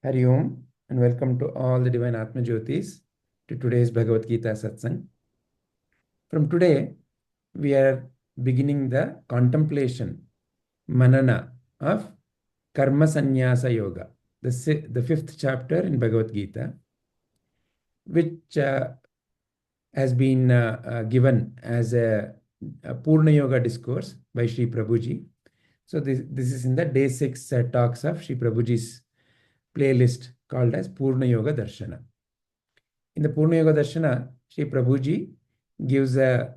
Hari Om and welcome to all the divine Atmajyotis to today's Bhagavadgita satsang. From today, we are beginning the contemplation, manana of Karma Sanyasa Yoga, the fifth chapter in Bhagavad Gita, which has been given as a Purna Yoga discourse by Sri Prabhuji. So this is in the day 6 talks of Sri Prabhuji's playlist called as Purna Yoga Darshana. In the Purna Yoga Darshana, Sri Prabhuji gives a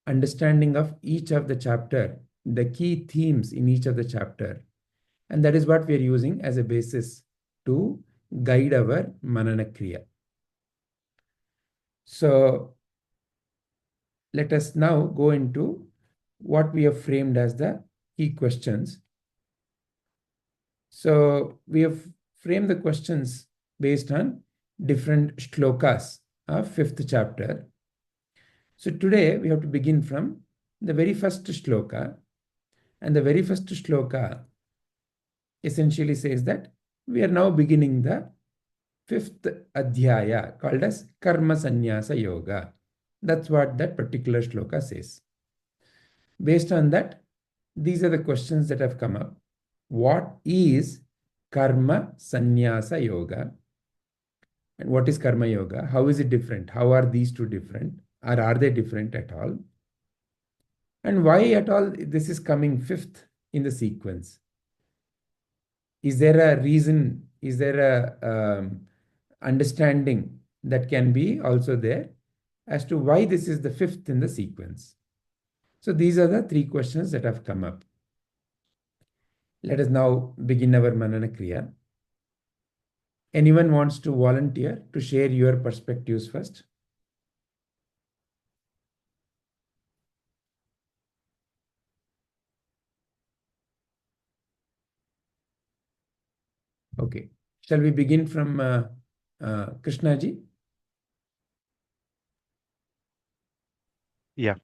understanding of each of the chapter, the key themes in each of the chapter. And that is what we are using as a basis to guide our Manana Kriya. So let us now go into what we have framed as the key questions. So we have framed the questions based on different shlokas of fifth chapter. So today we have to begin from the very first shloka, and the very first shloka essentially says that we are now beginning the fifth adhyaya called as Karma Sanyasa Yoga. That's what that particular shloka says. Based on that, these are the questions that have come up. What is Karma Sanyasa Yoga? And what is Karma Yoga? How is it different? How are these two different? Or are they different at all? And why at all this is coming fifth in the sequence? Is there a reason? Is there a understanding that can be also there as to why this is the fifth in the sequence? So these are the three questions that have come up. Let us now begin our Manana Kriya. Anyone wants to volunteer to share your perspectives first? Okay. Shall we begin from Krishna ji? Yeah.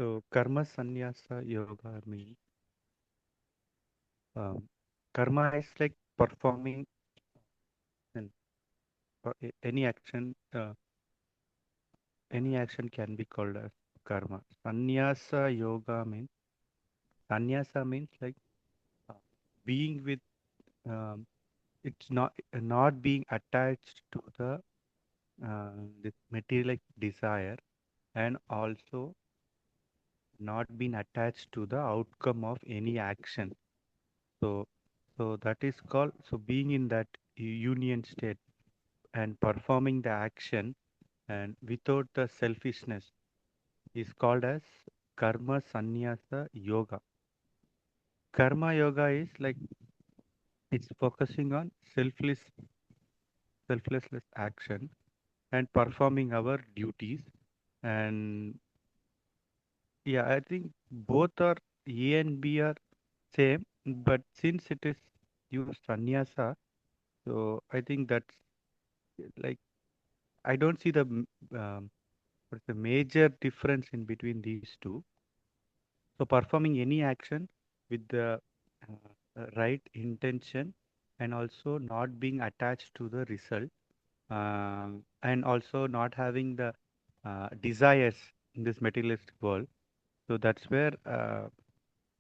So karma sannyasa yoga means karma is like performing and any action. Any action can be called as karma. Sannyasa means like uh, being with. It's not being attached to the material desire, and also not being attached to the outcome of any action. So that is called, so being in that union state and performing the action and without the selfishness is called as karma sannyasa yoga. Karma yoga is like it's focusing on selfless action and performing our duties. And yeah, I think both are A and B are same, but since it is used sannyasa, so I think that's like I don't see what's the major difference in between these two. So performing any action with the right intention and also not being attached to the result, and also not having the desires in this materialistic world. So that's where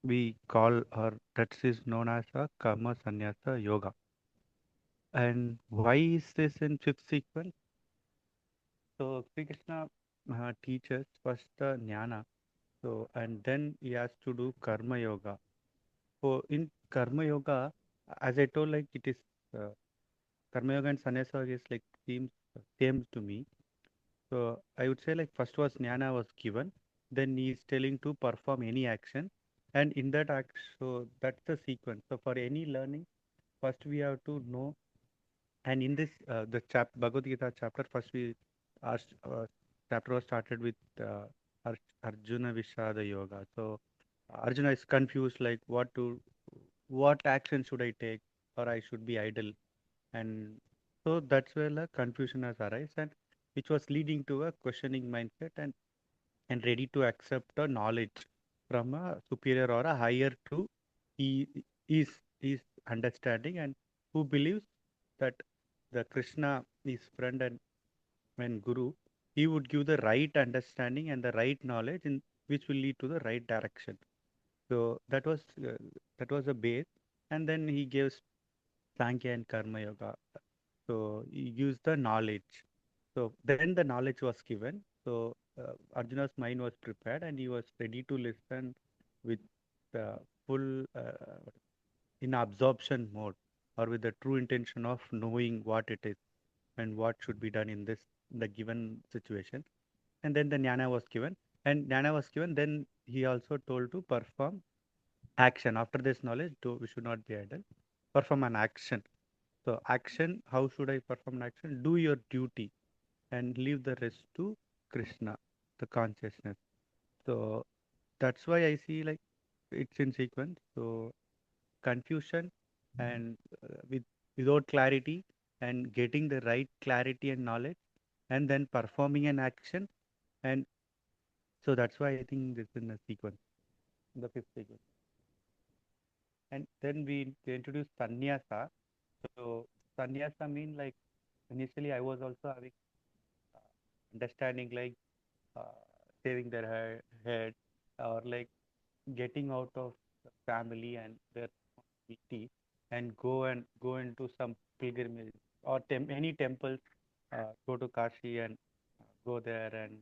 we call, or that is known as a karma sannyasa yoga. And why is this in fifth sequence? So Sri Krishna teaches first the jnana. So and then he has to do karma yoga. So in karma yoga, as I told, like it is uh, karma yoga and sannyasa yoga is like seems same to me. So I would say like first was jnana was given, then he is telling to perform any action, and in that act, so that's the sequence. So for any learning, first we have to know, and in this the Bhagavad Gita chapter, first we asked chapter was started with Arjuna Vishada Yoga. So Arjuna is confused, like what action should I take, or I should be idle, and so that's where the confusion has arisen, and which was leading to a questioning mindset. And and ready to accept a knowledge from a superior or a higher to he is understanding, and who believes that the Krishna is friend and when Guru, he would give the right understanding and the right knowledge in which will lead to the right direction. So that was a base, and then he gives Sankhya and Karma Yoga. So he gives the knowledge. So then the knowledge was given. So Arjuna's mind was prepared and he was ready to listen with full in absorption mode, or with the true intention of knowing what it is and what should be done in this the given situation. And then the jnana was given, and jnana was given. Then he also told to perform action. After this knowledge, we should not be idle. Perform an action. So action, how should I perform an action? Do your duty and leave the rest to Krishna, the consciousness. So that's why I see like it's in sequence. So confusion and without clarity, and getting the right clarity and knowledge, and then performing an action. And so that's why I think this is in a sequence, the fifth sequence. And then we introduced sannyasa. So sannyasa mean like initially I was also having understanding like uh, saving their head, or like getting out of the family and their responsibility, and go into some pilgrimage or any temple, go to Kashi and go there and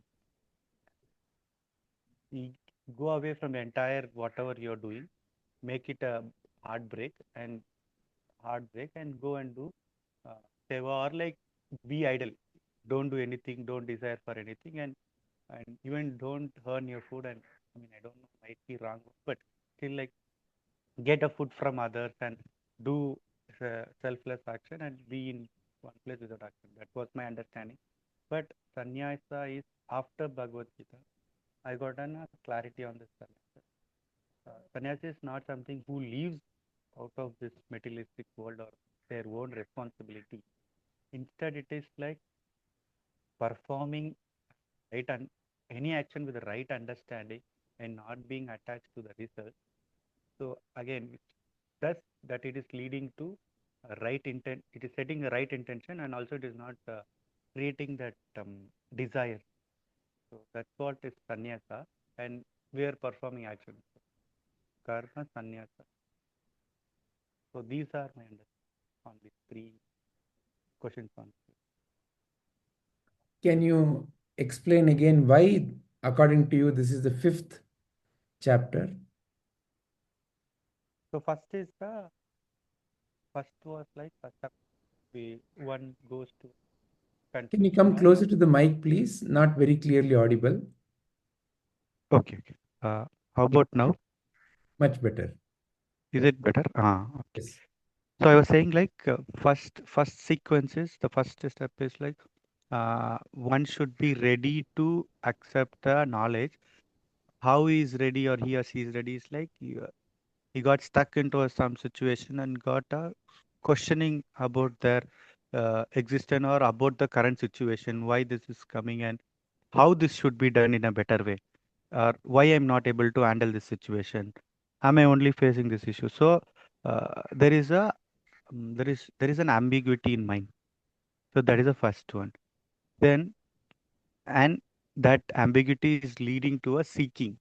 y- go away from the entire whatever you're doing, make it a heartbreak and heartbreak and go and do uh, seva, or like be idle, don't do anything, don't desire for anything, and even don't earn your food. And I mean, I don't know, might be wrong, but still like get a food from others and do selfless action and be in one place without action. That was my understanding. But sannyasa is after Bhagavad Gita. I got an clarity on this sannyasa. Sannyasa is not something who leaves out of this materialistic world or their own responsibility. Instead, it is like performing right and any action with the right understanding and not being attached to the result. So again, it thus that it is leading to a right intent. It is setting a right intention, and also it is not creating that desire. So that's what is sannyasa, and we are performing action. Karma sannyasa. So these are my understanding on these three questions on. Can you explain again why, according to you, this is the fifth chapter? So first was like first up, we one goes to Can you confusion come or closer to the mic, please? Not very clearly audible. okay, okay. How about now? Much better. Is it better? Okay. Yes. So I was saying like first sequence is the first step is like one should be ready to accept the knowledge. How he is ready or he or she is ready is like he got stuck into some situation and got a questioning about their existence or about the current situation, why this is coming and how this should be done in a better way, or why I'm not able to handle this situation. Am I only facing this issue? So there is a there is an ambiguity in mind. So that is the first one. Then and that ambiguity is leading to a seeking,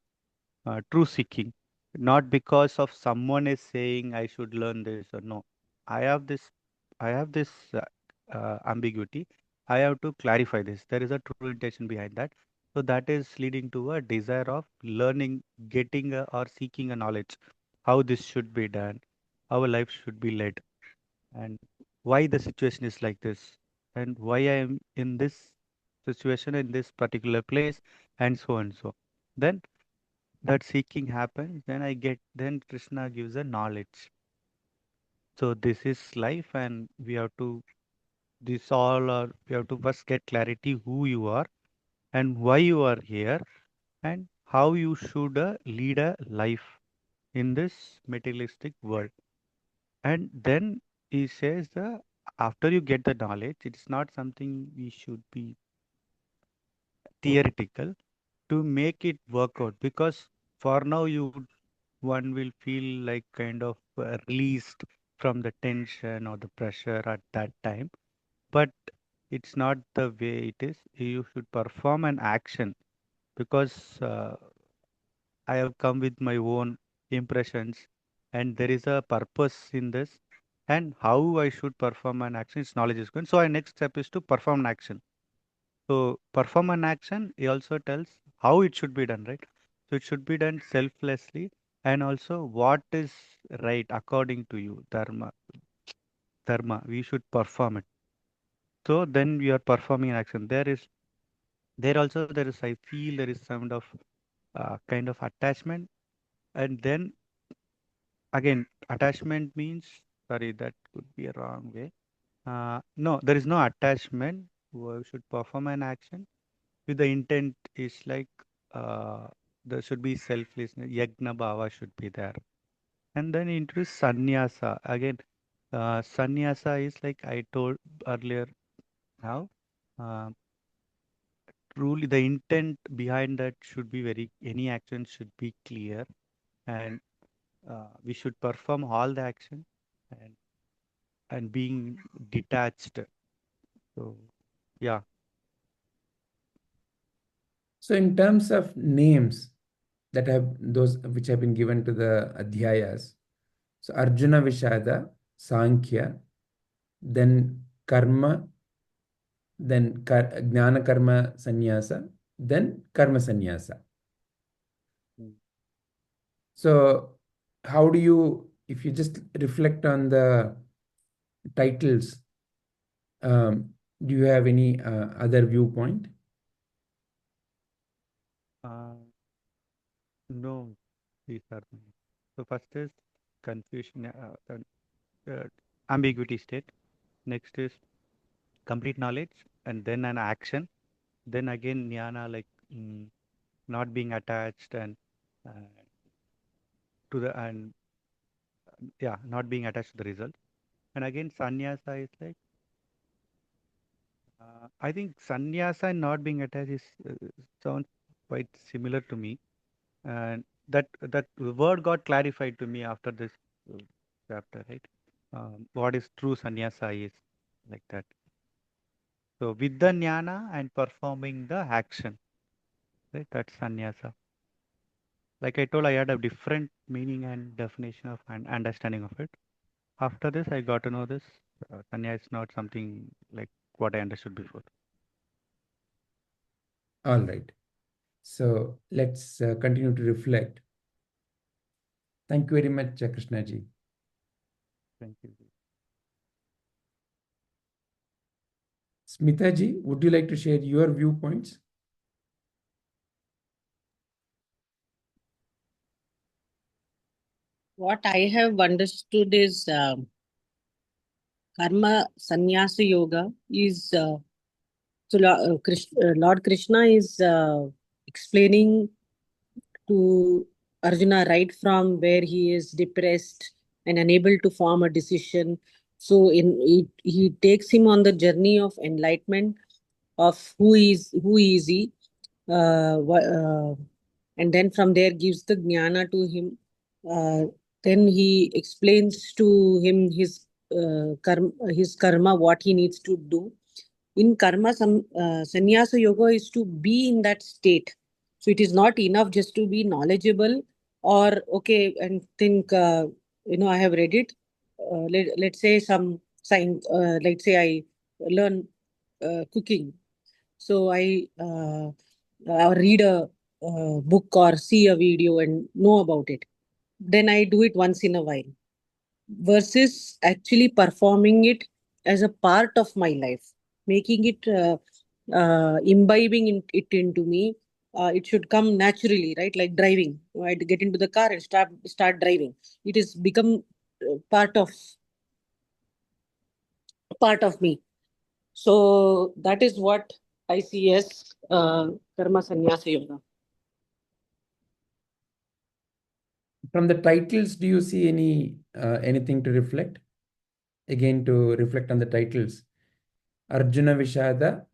true seeking, not because of someone is saying I should learn this or no. I have this, I have this ambiguity. I have to clarify this. There is a true intention behind that. So that is leading to a desire of learning, getting or seeking a knowledge, how this should be done, how a life should be led, and why the situation is like this, and why I am in this situation in this particular place, and so and so. Then that seeking happens, then I get, then Krishna gives a knowledge. So this is life, and we have to, this all are, we have to first get clarity who you are and why you are here and how you should lead a life in this materialistic world. And then he says the after you get the knowledge, it's not something we should be theoretical. to make it work out, because for now one will feel like kind of released from the tension or the pressure at that time, but it's not the way it is. You should perform an action, because I have come with my own impressions, and there is a purpose in this, and how I should perform an action is knowledge is going. So our next step is to perform an action. So perform an action, he also tells how it should be done, right? So it should be done selflessly, and also what is right according to you, dharma. We should perform it. So then we are performing an action. There is, I feel there is some of kind of attachment, and then again attachment means, sorry, that could be a wrong way. No, there is no attachment. We should perform an action with the intent is like uh, there should be selflessness, yagna bhava should be there. And then introduce sannyasa. Again, sannyasa is like I told earlier now. Uh, Truly, the intent behind that should be very, any action should be clear, and we should perform all the action, and being detached. So, yeah. So in terms of names that have those which have been given to the adhyayas, so Arjuna Vishada, Sankhya, then Karma, then Jnana Karma Sannyasa, then Karma Sannyasa. Mm. So how do you, if you just reflect on the titles, do you have any other viewpoint? Uh, no, these are so first is confusion, ambiguity state. Next is complete knowledge, and then an action. Then again jnana, like not being attached, and uh, to the and yeah, not being attached to the result. And again sannyasa is like I think sannyasa and not being attached is sounds quite similar to me, and that word got clarified to me after this uh, chapter, right? What is true sannyasa is like that. So with the jnana and performing the action, right? That's sannyasa. Like I told, I had a different meaning and definition of and understanding of it. After this, I got to know this. Sannyasa is not something like what I understood before. All right. So let's continue to reflect. Thank you very much, Krishnaji. Thank you. Smitaji, would you like to share your viewpoints? What I have understood is karma sannyasa yoga is Lord Krishna is explaining to Arjuna right from where he is depressed and unable to form a decision. So he takes him on the journey of enlightenment of who is he, and then from there gives the jnana to him. Then he explains to him his karma, what he needs to do. In karma, sannyasa yoga is to be in that state. So it is not enough just to be knowledgeable or okay and think, I have read it. Let's say some science, let's say I learn cooking. So I read a book or see a video and know about it. Then I do it once in a while versus actually performing it as a part of my life, making it, imbibing it into me. It should come naturally, right? Like driving. I get into the car and start driving. It is become part of me. So that is what I see as karma sannyasa yoga. From the titles, do you see anything to reflect? Again, to reflect on the titles. Arjuna Vishada,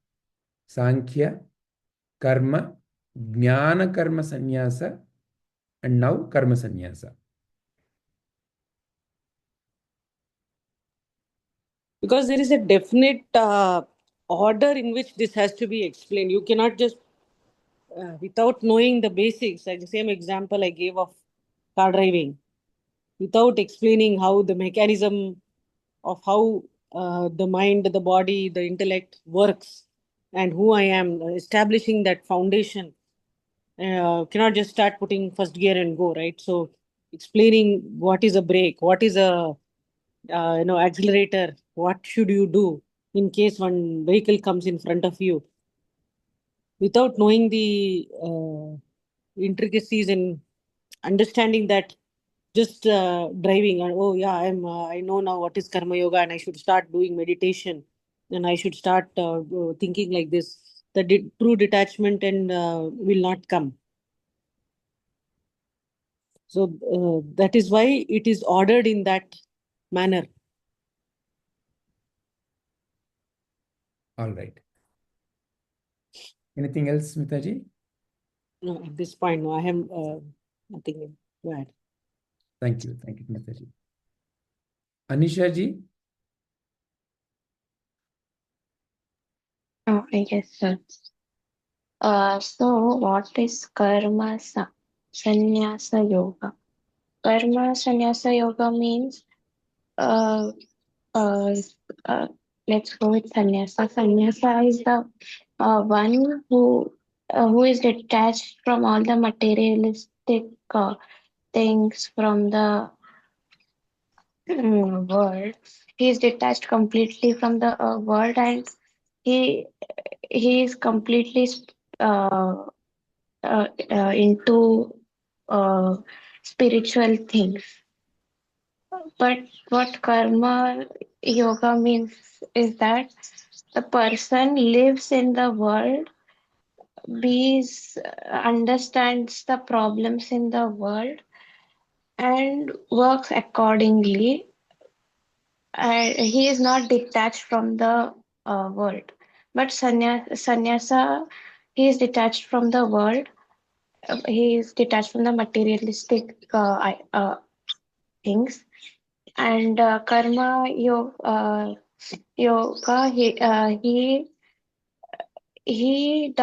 Sankhya, Karma, Jnana Karma Sanyasa and now Karma Sanyasa. Because there is a definite order in which this has to be explained. You cannot just, without knowing the basics, like the same example I gave of car driving, without explaining how the mechanism of how the mind, the body, the intellect works, and who I am, establishing that foundation, cannot just start putting first gear and go, right? So explaining what is a brake, what is a accelerator, what should you do in case one vehicle comes in front of you, without knowing the intricacies and understanding that, just driving and oh yeah, I know now what is karma yoga and I should start doing meditation and I should start thinking like this, the true detachment and will not come. So that is why it is ordered in that manner. All right. Anything else, Smitaji? No, at this point, no, I have nothing to add. Thank you, Smitaji. Anisha ji? Oh, yes, sir. So what is karma sannyasa yoga? Karma sannyasa yoga means uh, uh, uh, let's go with sannyasa. Sannyasa is the one who is detached from all the materialistic things from the world. He is detached completely from the world, and he he is completely uh, into spiritual things. But what karma yoga means is that the person lives in the world, understands the problems in the world, and works accordingly. He is not detached from the world. But sannyasa, he is detached from the world. He is detached from the materialistic things. And karma yoga, he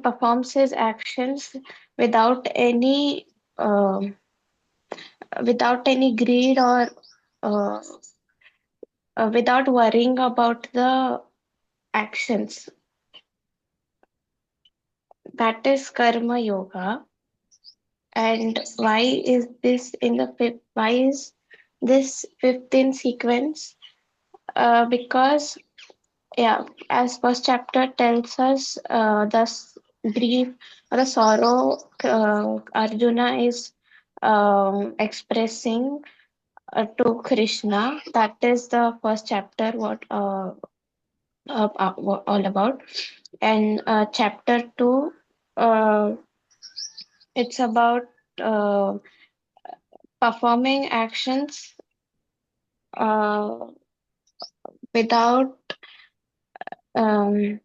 performs his actions without any greed or uh, without worrying about the actions. That is karma yoga. And why is this fifth in sequence? Because yeah, as first chapter tells us, grief or the sorrow Arjuna is expressing to Krishna. That is the first chapter. What all about. And chapter 2, it's about uh, performing actions uh, without um,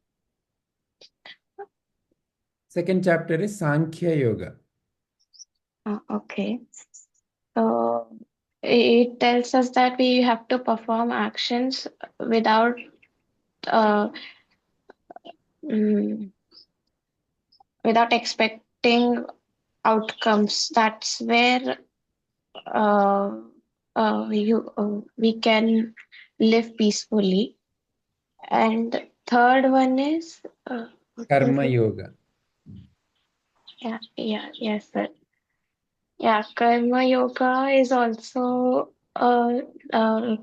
Second chapter is Sankhya Yoga. okay. So it tells us that we have to perform actions without uh, mm, without expecting outcomes. That's where we can live peacefully. And third one is what was Karma it? Yoga. Yes, sir. Yeah, karma yoga is also uh, a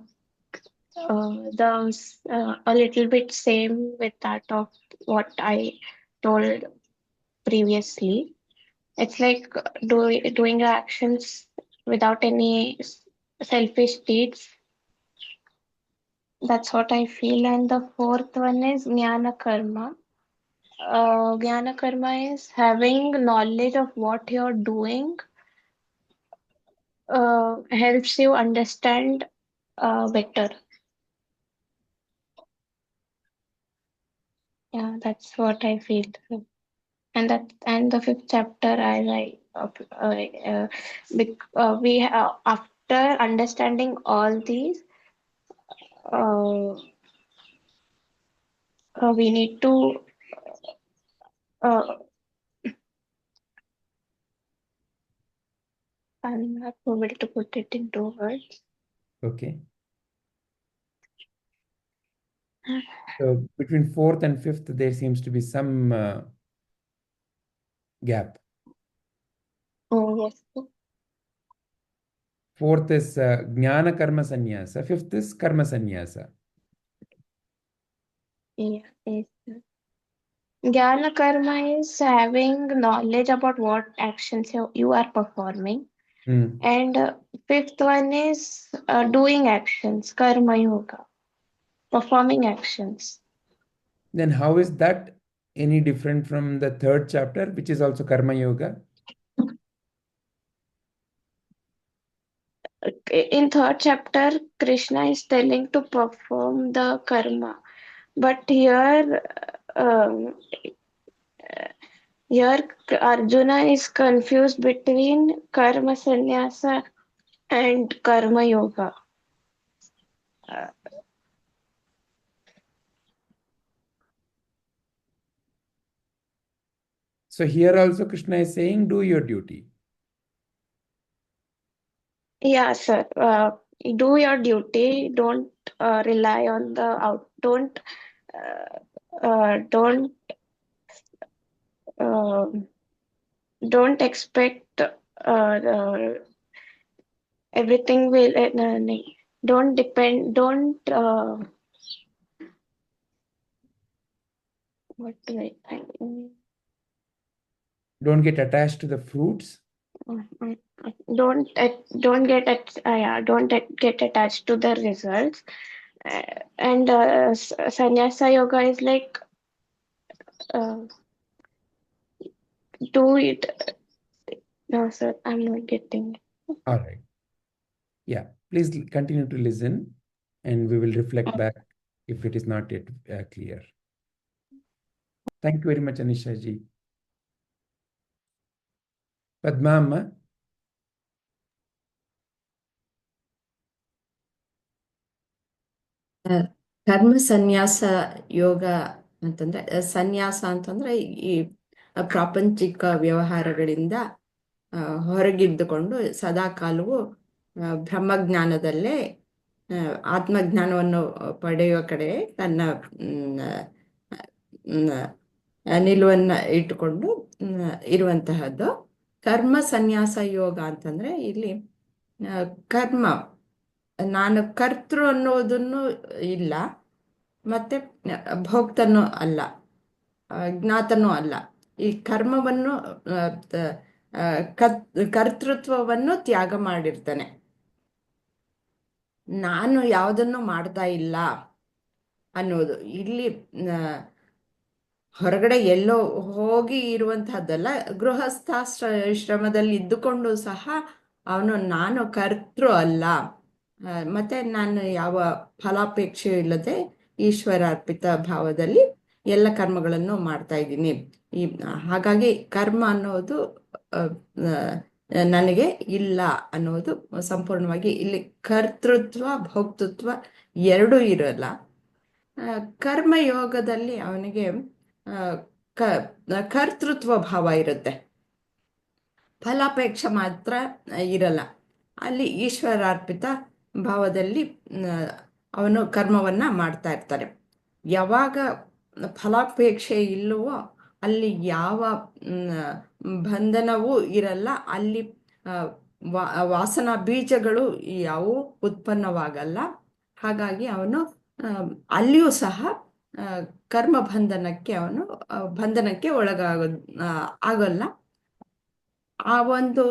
little bit same with that of what I told previously. It's like doing actions without any selfish deeds. That's what I feel. And the fourth one is jnana karma. Jnana karma is having knowledge of what you're doing helps you understand better. Yeah, that's what I feel. and the fifth chapter, as we have, after understanding all these, we need to I'm not able to put it into words. Okay. So between fourth and fifth, there seems to be some gap. Oh, yes. Fourth is Jnana Karma Sanyasa. Fifth is Karma Sanyasa. Yeah, yes. Jnana karma is having knowledge about what actions you are performing. And fifth one is doing actions, karma yoga, performing actions. Then how is that any different from the third chapter, which is also Karma Yoga? In third chapter, Krishna is telling to perform the karma, but here Arjuna is confused between karma sannyasa and karma yoga. So here also Krishna is saying, do your duty. Yeah, sir. Do your duty. Don't rely on the out. Don't don't expect everything will. Don't depend. Don't. What do I? Don't get attached to the fruits. Don't get attached to the results. And sannyasa yoga is like do it. No, sir, I'm not getting it. All right. Yeah, please continue to listen and we will reflect back if it is not yet clear. Thank you very much, Anisha ji. Padma amma? ಕರ್ಮ ಸನ್ಯಾಸ ಯೋಗ ಅಂತಂದ್ರೆ ಸನ್ಯಾಸ ಅಂತಂದ್ರೆ ಈ ಪ್ರಾಪಂಚಿಕ ವ್ಯವಹಾರಗಳಿಂದ ಹೊರಗಿದ್ದುಕೊಂಡು ಸದಾ ಕಾಲವು ಬ್ರಹ್ಮಜ್ಞಾನದಲ್ಲೇ ಆತ್ಮಜ್ಞಾನವನ್ನು ಪಡೆಯುವ ಕಡೆ ತನ್ನ ನಿಲುವನ್ನು ಇಟ್ಟುಕೊಂಡು ಇರುವಂತಹದ್ದು. ಕರ್ಮ ಸನ್ಯಾಸ ಯೋಗ ಅಂತಂದ್ರೆ ಇಲ್ಲಿ ಕರ್ಮ, ನಾನು ಕರ್ತೃ ಅನ್ನೋದನ್ನು ಇಲ್ಲ, ಮತ್ತೆ ಭೋಕ್ತನೂ ಅಲ್ಲ, ಜ್ಞಾತನೂ ಅಲ್ಲ. ಈ ಕರ್ಮವನ್ನು ಕರ್ತೃತ್ವವನ್ನು ತ್ಯಾಗ ಮಾಡಿರ್ತಾನೆ. ನಾನು ಯಾವುದನ್ನು ಮಾಡ್ತಾ ಇಲ್ಲ ಅನ್ನೋದು ಇಲ್ಲಿ ಹೊರಗಡೆ ಎಲ್ಲೋ ಹೋಗಿ ಇರುವಂತಹದ್ದಲ್ಲ. ಗೃಹಸ್ಥಾಶ್ರಮದಲ್ಲಿ ಇದ್ದುಕೊಂಡು ಸಹ ಅವನು ನಾನು ಕರ್ತೃ ಅಲ್ಲ, ಮತ್ತೆ ನಾನು ಯಾವ ಫಲಾಪೇಕ್ಷೆ ಇಲ್ಲದೆ ಈಶ್ವರಾರ್ಪಿತ ಭಾವದಲ್ಲಿ ಎಲ್ಲ ಕರ್ಮಗಳನ್ನು ಮಾಡ್ತಾ ಇದ್ದೀನಿ. ಹಾಗಾಗಿ ಕರ್ಮ ಅನ್ನೋದು ನನಗೆ ಇಲ್ಲ ಅನ್ನೋದು ಸಂಪೂರ್ಣವಾಗಿ ಇಲ್ಲಿ ಕರ್ತೃತ್ವ ಭೋಕ್ತೃತ್ವ ಎರಡೂ ಇರಲ್ಲ. ಕರ್ಮಯೋಗದಲ್ಲಿ ಅವನಿಗೆ ಕರ್ತೃತ್ವ ಭಾವ ಇರುತ್ತೆ, ಫಲಾಪೇಕ್ಷೆ ಮಾತ್ರ ಇರಲ್ಲ. ಅಲ್ಲಿ ಈಶ್ವರಾರ್ಪಿತ ಭಾವದಲ್ಲಿ ಅವನು ಕರ್ಮವನ್ನ ಮಾಡ್ತಾ ಇರ್ತಾನೆ. ಯಾವಾಗ ಫಲಾಪೇಕ್ಷೆ ಇಲ್ಲವೋ ಅಲ್ಲಿ ಯಾವ ಬಂಧನವೂ ಇರಲ್ಲ, ಅಲ್ಲಿ ವಾಸನಾ ಬೀಜಗಳು ಯಾವುವು ಉತ್ಪನ್ನವಾಗಲ್ಲ. ಹಾಗಾಗಿ ಅವನು ಅಲ್ಲಿಯೂ ಸಹ ಕರ್ಮ ಬಂಧನಕ್ಕೆ ಆಗಲ್ಲ. ಆ ಒಂದು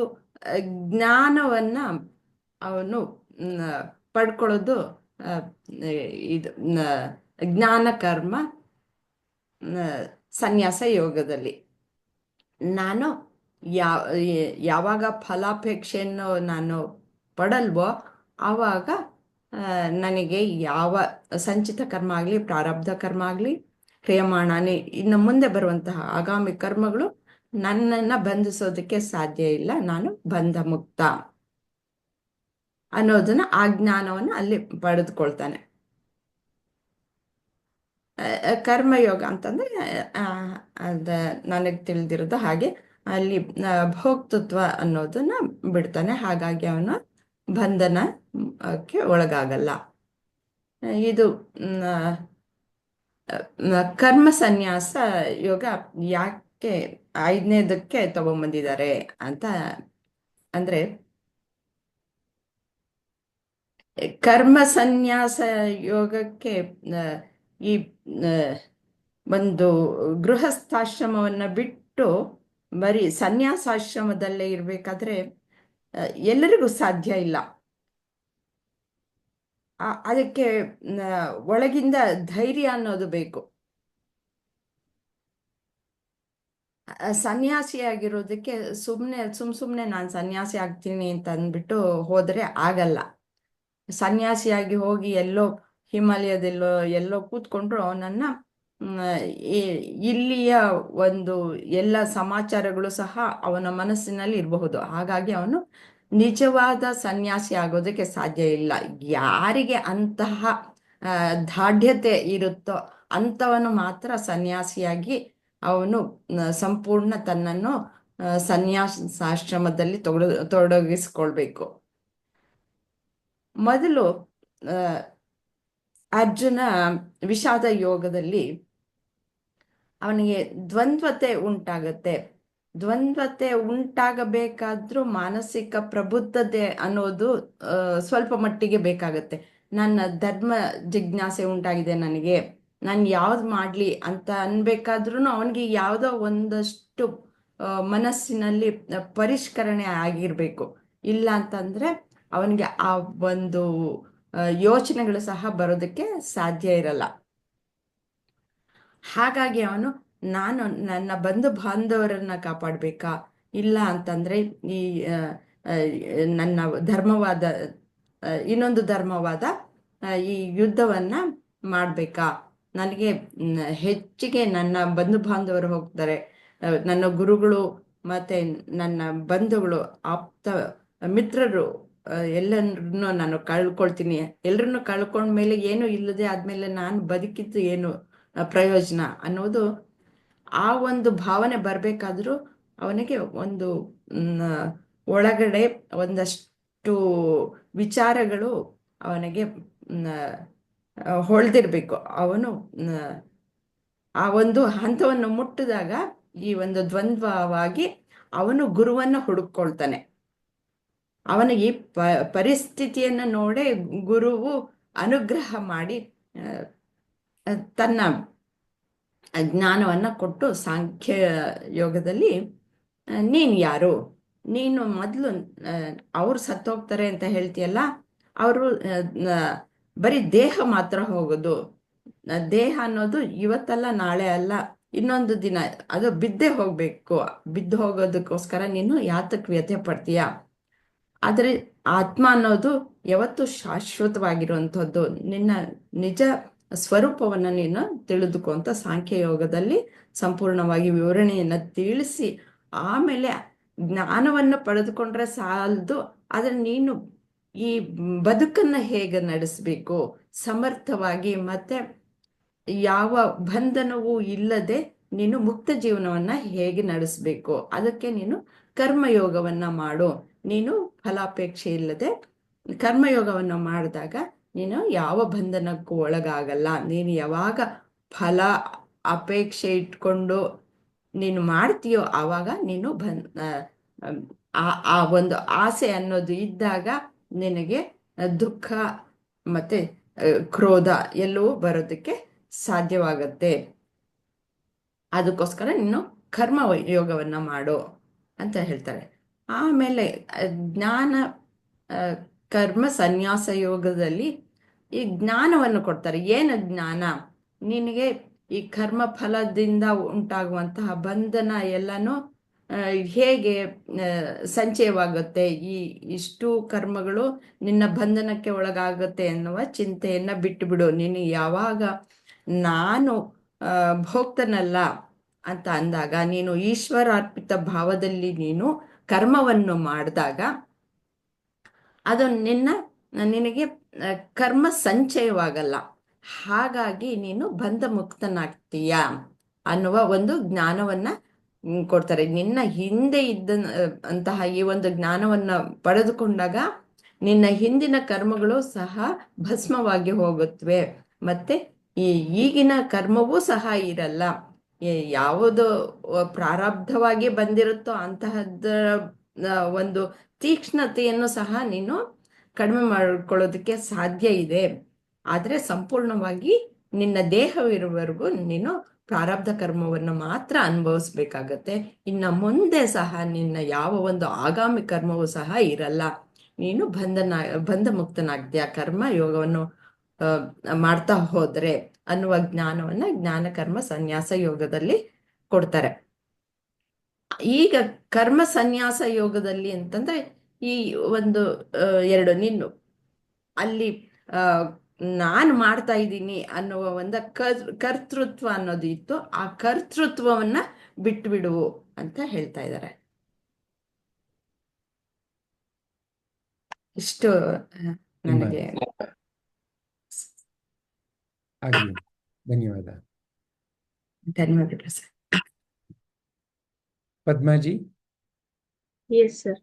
ಜ್ಞಾನವನ್ನ ಅವನು ಪಡ್ಕೊಳ್ಳೋದು ಇದು ಜ್ಞಾನ ಕರ್ಮ ಸನ್ಯಾಸ ಯೋಗದಲ್ಲಿ. ನಾನು ಯಾವಾಗ ಫಲಾಪೇಕ್ಷೆಯನ್ನು ನಾನು ಪಡಲ್ವೋ ಆವಾಗ ನನಗೆ ಯಾವ ಸಂಚಿತ ಕರ್ಮ ಆಗಲಿ ಪ್ರಾರಬ್ಧ ಕರ್ಮ ಆಗಲಿ ಕ್ರಿಯಮಾಣಾನಿ, ಇನ್ನು ಮುಂದೆ ಬರುವಂತಹ ಆಗಾಮಿ ಕರ್ಮಗಳು ನನ್ನನ್ನ ಬಂಧಿಸೋದಕ್ಕೆ ಸಾಧ್ಯ ಇಲ್ಲ, ನಾನು ಬಂಧ ಮುಕ್ತ ಅನ್ನೋದನ್ನ ಆ ಜ್ಞಾನವನ್ನು ಅಲ್ಲಿ ಪಡೆದುಕೊಳ್ತಾನೆ. ಕರ್ಮಯೋಗ ಅಂತಂದ್ರೆ ಅದ ನನಗೆ ತಿಳಿದಿರೋದು ಹಾಗೆ ಅಲ್ಲಿ ಭೋಕ್ತೃತ್ವ ಅನ್ನೋದನ್ನ ಬಿಡ್ತಾನೆ. ಹಾಗಾಗಿ ಅವನು ಬಂಧನಕ್ಕೆ ಒಳಗಾಗಲ್ಲ. ಇದು ಕರ್ಮ ಸನ್ಯಾಸ ಯೋಗ ಯಾಕೆ 5ನೇದಕ್ಕೆ ತಗೊಂಬಂದಿದ್ದಾರೆ ಅಂತ ಅಂದ್ರೆ, ಕರ್ಮ ಸನ್ಯಾಸ ಯೋಗಕ್ಕೆ ಈ ಒಂದು ಗೃಹಸ್ಥಾಶ್ರಮವನ್ನ ಬಿಟ್ಟು ಬರೀ ಸನ್ಯಾಸಾಶ್ರಮದಲ್ಲೇ ಇರ್ಬೇಕಾದ್ರೆ ಎಲ್ಲರಿಗೂ ಸಾಧ್ಯ ಇಲ್ಲ. ಅದಕ್ಕೆ ಒಳಗಿಂದ ಧೈರ್ಯ ಅನ್ನೋದು ಬೇಕು. ಸನ್ಯಾಸಿಯಾಗಿರೋದಕ್ಕೆ ಸುಮ್ಮನೆ ನಾನು ಸನ್ಯಾಸಿ ಆಗ್ತೀನಿ ಅಂತ ಅಂದ್ಬಿಟ್ಟು ಹೋದರೆ ಆಗಲ್ಲ. ಸನ್ಯಾಸಿಯಾಗಿ ಹೋಗಿ ಎಲ್ಲೋ ಹಿಮಾಲಯದಲ್ಲೋ ಎಲ್ಲೋ ಕೂತ್ಕೊಂಡ್ರು ಅವನನ್ನ ಇಲ್ಲಿಯ ಒಂದು ಎಲ್ಲ ಸಮಾಚಾರಗಳು ಸಹ ಅವನ ಮನಸ್ಸಿನಲ್ಲಿ ಇರಬಹುದು. ಹಾಗಾಗಿ ಅವನು ನಿಜವಾದ ಸನ್ಯಾಸಿ ಆಗೋದಕ್ಕೆ ಸಾಧ್ಯ ಇಲ್ಲ. ಯಾರಿಗೆ ಅಂತಹ ದಾಢ್ಯತೆ ಇರುತ್ತೋ ಅಂಥವನು ಮಾತ್ರ ಸನ್ಯಾಸಿಯಾಗಿ ಅವನು ಸಂಪೂರ್ಣ ತನ್ನನ್ನು ಸನ್ಯಾಸಾಶ್ರಮದಲ್ಲಿ ತೊಡಗಿಸ್ಕೊಳ್ಬೇಕು. ಮೊದಲು ಅರ್ಜುನ ವಿಷಾದ ಯೋಗದಲ್ಲಿ ಅವನಿಗೆ ದ್ವಂದ್ವತೆ ಉಂಟಾಗತ್ತೆ. ದ್ವಂದ್ವತೆ ಉಂಟಾಗಬೇಕಾದ್ರೂ ಮಾನಸಿಕ ಪ್ರಬುದ್ಧತೆ ಅನ್ನೋದು ಸ್ವಲ್ಪ ಮಟ್ಟಿಗೆ ಬೇಕಾಗತ್ತೆ. ನನ್ನ ಧರ್ಮ ಜಿಜ್ಞಾಸೆ ಉಂಟಾಗಿದೆ, ನನಗೆ ನಾನು ಯಾವ್ದು ಮಾಡಲಿ ಅಂತ ಅನ್ಬೇಕಾದ್ರೂ ಅವನಿಗೆ ಯಾವುದೋ ಒಂದಷ್ಟು ಮನಸ್ಸಿನಲ್ಲಿ ಪರಿಷ್ಕರಣೆ ಆಗಿರ್ಬೇಕು. ಇಲ್ಲ ಅಂತಂದ್ರೆ ಅವನಿಗೆ ಆ ಒಂದು ಯೋಚನೆಗಳು ಸಹ ಬರೋದಕ್ಕೆ ಸಾಧ್ಯ ಇರಲ್ಲ. ಹಾಗಾಗಿ ಅವನು ನಾನು ನನ್ನ ಬಂಧು ಬಾಂಧವರನ್ನ ಕಾಪಾಡಬೇಕಾ, ಇಲ್ಲ ಅಂತಂದ್ರೆ ಈ ನನ್ನ ಧರ್ಮವಾದ ಇನ್ನೊಂದು ಧರ್ಮವಾದ ಈ ಯುದ್ಧವನ್ನ ಮಾಡಬೇಕಾ, ನನಗೆ ಹೆಚ್ಚಿಗೆ ನನ್ನ ಬಂಧು ಬಾಂಧವರು ಹೋಗ್ತಾರೆ, ನನ್ನ ಗುರುಗಳು ಮತ್ತೆ ನನ್ನ ಬಂಧುಗಳು ಆಪ್ತ ಮಿತ್ರರು ಎಲ್ಲರನ್ನು ನಾನು ಕಳ್ಕೊಳ್ತೀನಿ. ಎಲ್ಲರನ್ನು ಕಳ್ಕೊಂಡ್ಮೇಲೆ ಏನು ಇಲ್ಲದೆ ಆದ್ಮೇಲೆ ನಾನು ಬದುಕಿದ್ದು ಏನು ಪ್ರಯೋಜನ ಅನ್ನೋದು ಆ ಒಂದು ಭಾವನೆ ಬರಬೇಕಾದ್ರೂ ಅವನಿಗೆ ಒಂದು ಒಳಗಡೆ ಒಂದಷ್ಟು ವಿಚಾರಗಳು ಅವನಿಗೆ ಹೊಳೆದಿರ್ಬೇಕು. ಅವನು ಆ ಒಂದು ಹಂತವನ್ನು ಮುಟ್ಟಿದಾಗ ಈ ಒಂದು ದ್ವಂದ್ವವಾಗಿ ಅವನು ಗುರುವನ್ನ ಹುಡುಕೊಳ್ತಾನೆ. ಅವನಿಗೆ ಈ ಪರಿಸ್ಥಿತಿಯನ್ನ ನೋಡೇ ಗುರುವು ಅನುಗ್ರಹ ಮಾಡಿ ತನ್ನ ಜ್ಞಾನವನ್ನ ಕೊಟ್ಟು ಸಾಂಖ್ಯ ಯೋಗದಲ್ಲಿ ನೀನು ಯಾರು, ನೀನು ಮೊದಲು ಅವ್ರು ಸತ್ತೋಗ್ತಾರೆ ಅಂತ ಹೇಳ್ತೀಯಲ್ಲ, ಅವರು ಬರೀ ದೇಹ ಮಾತ್ರ ಹೋಗೋದು, ದೇಹ ಅನ್ನೋದು ಇವತ್ತಲ್ಲ ನಾಳೆ ಅಲ್ಲ ಇನ್ನೊಂದು ದಿನ ಅದು ಬಿದ್ದೇ ಹೋಗ್ಬೇಕು. ಬಿದ್ದು ಹೋಗೋದಕ್ಕೋಸ್ಕರ ನೀನು ಯಾತಕ್ಕೆ ವ್ಯಥೆ ಪಡ್ತೀಯ? ಆದರೆ ಆತ್ಮ ಅನ್ನೋದು ಯಾವತ್ತೂ ಶಾಶ್ವತವಾಗಿರುವಂಥದ್ದು. ನಿನ್ನ ನಿಜ ಸ್ವರೂಪವನ್ನು ನೀನು ತಿಳಿದುಕೊಂತ ಸಾಂಖ್ಯ ಯೋಗದಲ್ಲಿ ಸಂಪೂರ್ಣವಾಗಿ ವಿವರಣೆಯನ್ನ ತಿಳಿಸಿ ಆಮೇಲೆ ಜ್ಞಾನವನ್ನು ಪಡೆದುಕೊಂಡ್ರೆ ಸಾಲದು, ಆದರೆ ನೀನು ಈ ಬದುಕನ್ನ ಹೇಗೆ ನಡೆಸಬೇಕು ಸಮರ್ಥವಾಗಿ, ಮತ್ತೆ ಯಾವ ಬಂಧನವೂ ಇಲ್ಲದೆ ನೀನು ಮುಕ್ತ ಜೀವನವನ್ನ ಹೇಗೆ ನಡೆಸಬೇಕು, ಅದಕ್ಕೆ ನೀನು ಕರ್ಮಯೋಗವನ್ನ ಮಾಡು. ನೀನು ಫಲಾಪೇಕ್ಷೆ ಇಲ್ಲದೆ ಕರ್ಮಯೋಗವನ್ನು ಮಾಡಿದಾಗ ನೀನು ಯಾವ ಬಂಧನಕ್ಕೂ ಒಳಗಾಗಲ್ಲ. ನೀನು ಯಾವಾಗ ಫಲ ಅಪೇಕ್ಷೆ ಇಟ್ಕೊಂಡು ನೀನು ಮಾಡ್ತೀಯೋ ಆವಾಗ ನೀನು ಆ ಒಂದು ಆಸೆ ಅನ್ನೋದು ಇದ್ದಾಗ ನಿನಗೆ ದುಃಖ ಮತ್ತೆ ಕ್ರೋಧ ಎಲ್ಲವೂ ಬರೋದಕ್ಕೆ ಸಾಧ್ಯವಾಗತ್ತೆ. ಅದಕ್ಕೋಸ್ಕರ ನೀನು ಕರ್ಮ ಯೋಗವನ್ನ ಮಾಡು ಅಂತ ಹೇಳ್ತಾರೆ. ಆಮೇಲೆ ಜ್ಞಾನ ಕರ್ಮ ಸನ್ಯಾಸ ಯೋಗದಲ್ಲಿ ಈ ಜ್ಞಾನವನ್ನು ಕೊಡ್ತಾರೆ. ಏನು ಜ್ಞಾನ? ನಿನಗೆ ಈ ಕರ್ಮ ಫಲದಿಂದ ಉಂಟಾಗುವಂತಹ ಬಂಧನ ಎಲ್ಲನೂ ಹೇಗೆ ಸಂಚಯವಾಗುತ್ತೆ, ಇಷ್ಟು ಕರ್ಮಗಳು ನಿನ್ನ ಬಂಧನಕ್ಕೆ ಒಳಗಾಗುತ್ತೆ ಎನ್ನುವ ಚಿಂತೆಯನ್ನ ಬಿಟ್ಟು ಬಿಡು. ನೀನು ಯಾವಾಗ ನಾನು ಭೋಕ್ತನಲ್ಲ ಅಂತ ಅಂದಾಗ, ನೀನು ಈಶ್ವರಾರ್ಪಿತ ಭಾವದಲ್ಲಿ ನೀನು ಕರ್ಮವನ್ನು ಮಾಡಿದಾಗ ಅದು ನಿನಗೆ ಕರ್ಮ ಸಂಚಯವಾಗಲ್ಲ. ಹಾಗಾಗಿ ನೀನು ಬಂಧ ಮುಕ್ತನಾಗ್ತೀಯ ಅನ್ನುವ ಒಂದು ಜ್ಞಾನವನ್ನ ಕೊಡ್ತಾರೆ. ನಿನ್ನ ಹಿಂದೆ ಅಂತಹ ಈ ಒಂದು ಜ್ಞಾನವನ್ನ ಪಡೆದುಕೊಂಡಾಗ ನಿನ್ನ ಹಿಂದಿನ ಕರ್ಮಗಳು ಸಹ ಭಸ್ಮವಾಗಿ ಹೋಗುತ್ತವೆ. ಮತ್ತೆ ಈಗಿನ ಕರ್ಮವೂ ಸಹ ಇರಲ್ಲ. ಯಾವುದು ಪ್ರಾರಬ್ಧವಾಗಿ ಬಂದಿರುತ್ತೋ ಅಂತಹದ್ದ ಒಂದು ತೀಕ್ಷ್ಣತೆಯನ್ನು ಸಹ ನೀನು ಕಡಿಮೆ ಮಾಡ್ಕೊಳ್ಳೋದಕ್ಕೆ ಸಾಧ್ಯ ಇದೆ. ಆದರೆ ಸಂಪೂರ್ಣವಾಗಿ ನಿನ್ನ ದೇಹವಿರುವವರೆಗೂ ನೀನು ಪ್ರಾರಬ್ಧ ಕರ್ಮವನ್ನು ಮಾತ್ರ ಅನುಭವಿಸ್ಬೇಕಾಗತ್ತೆ. ಇನ್ನು ಮುಂದೆ ಸಹ ನಿನ್ನ ಯಾವ ಒಂದು ಆಗಾಮಿ ಕರ್ಮವೂ ಸಹ ಇರಲ್ಲ. ನೀನು ಬಂಧ ಮುಕ್ತನಾಗ್ತೀಯ ಕರ್ಮ ಯೋಗವನ್ನು ಮಾಡ್ತಾ ಹೋದ್ರೆ ಅನ್ನುವ ಜ್ಞಾನವನ್ನ ಜ್ಞಾನ ಕರ್ಮ ಸನ್ಯಾಸ ಯೋಗದಲ್ಲಿ ಕೊಡ್ತಾರೆ. ಈಗ ಕರ್ಮ ಸನ್ಯಾಸ ಯೋಗದಲ್ಲಿ ಅಂತಂದ್ರೆ ಈ ಒಂದು ಎರಡು ನೀನು ಅಲ್ಲಿ ನಾನು ಮಾಡ್ತಾ ಇದ್ದೀನಿ ಅನ್ನುವ ಒಂದು ಕರ್ತೃತ್ವ ಅನ್ನೋದು ಇತ್ತು. ಆ ಕರ್ತೃತ್ವವನ್ನ ಬಿಟ್ಬಿಡು ಅಂತ ಹೇಳ್ತಾ ಇದ್ದಾರೆ. ಇಷ್ಟು ನನಗೆ ಆಗಲಿ. ಧನ್ಯವಾದ. ಧನ್ಯವಾದಗಳು sir. Padmaji. Yes, sir.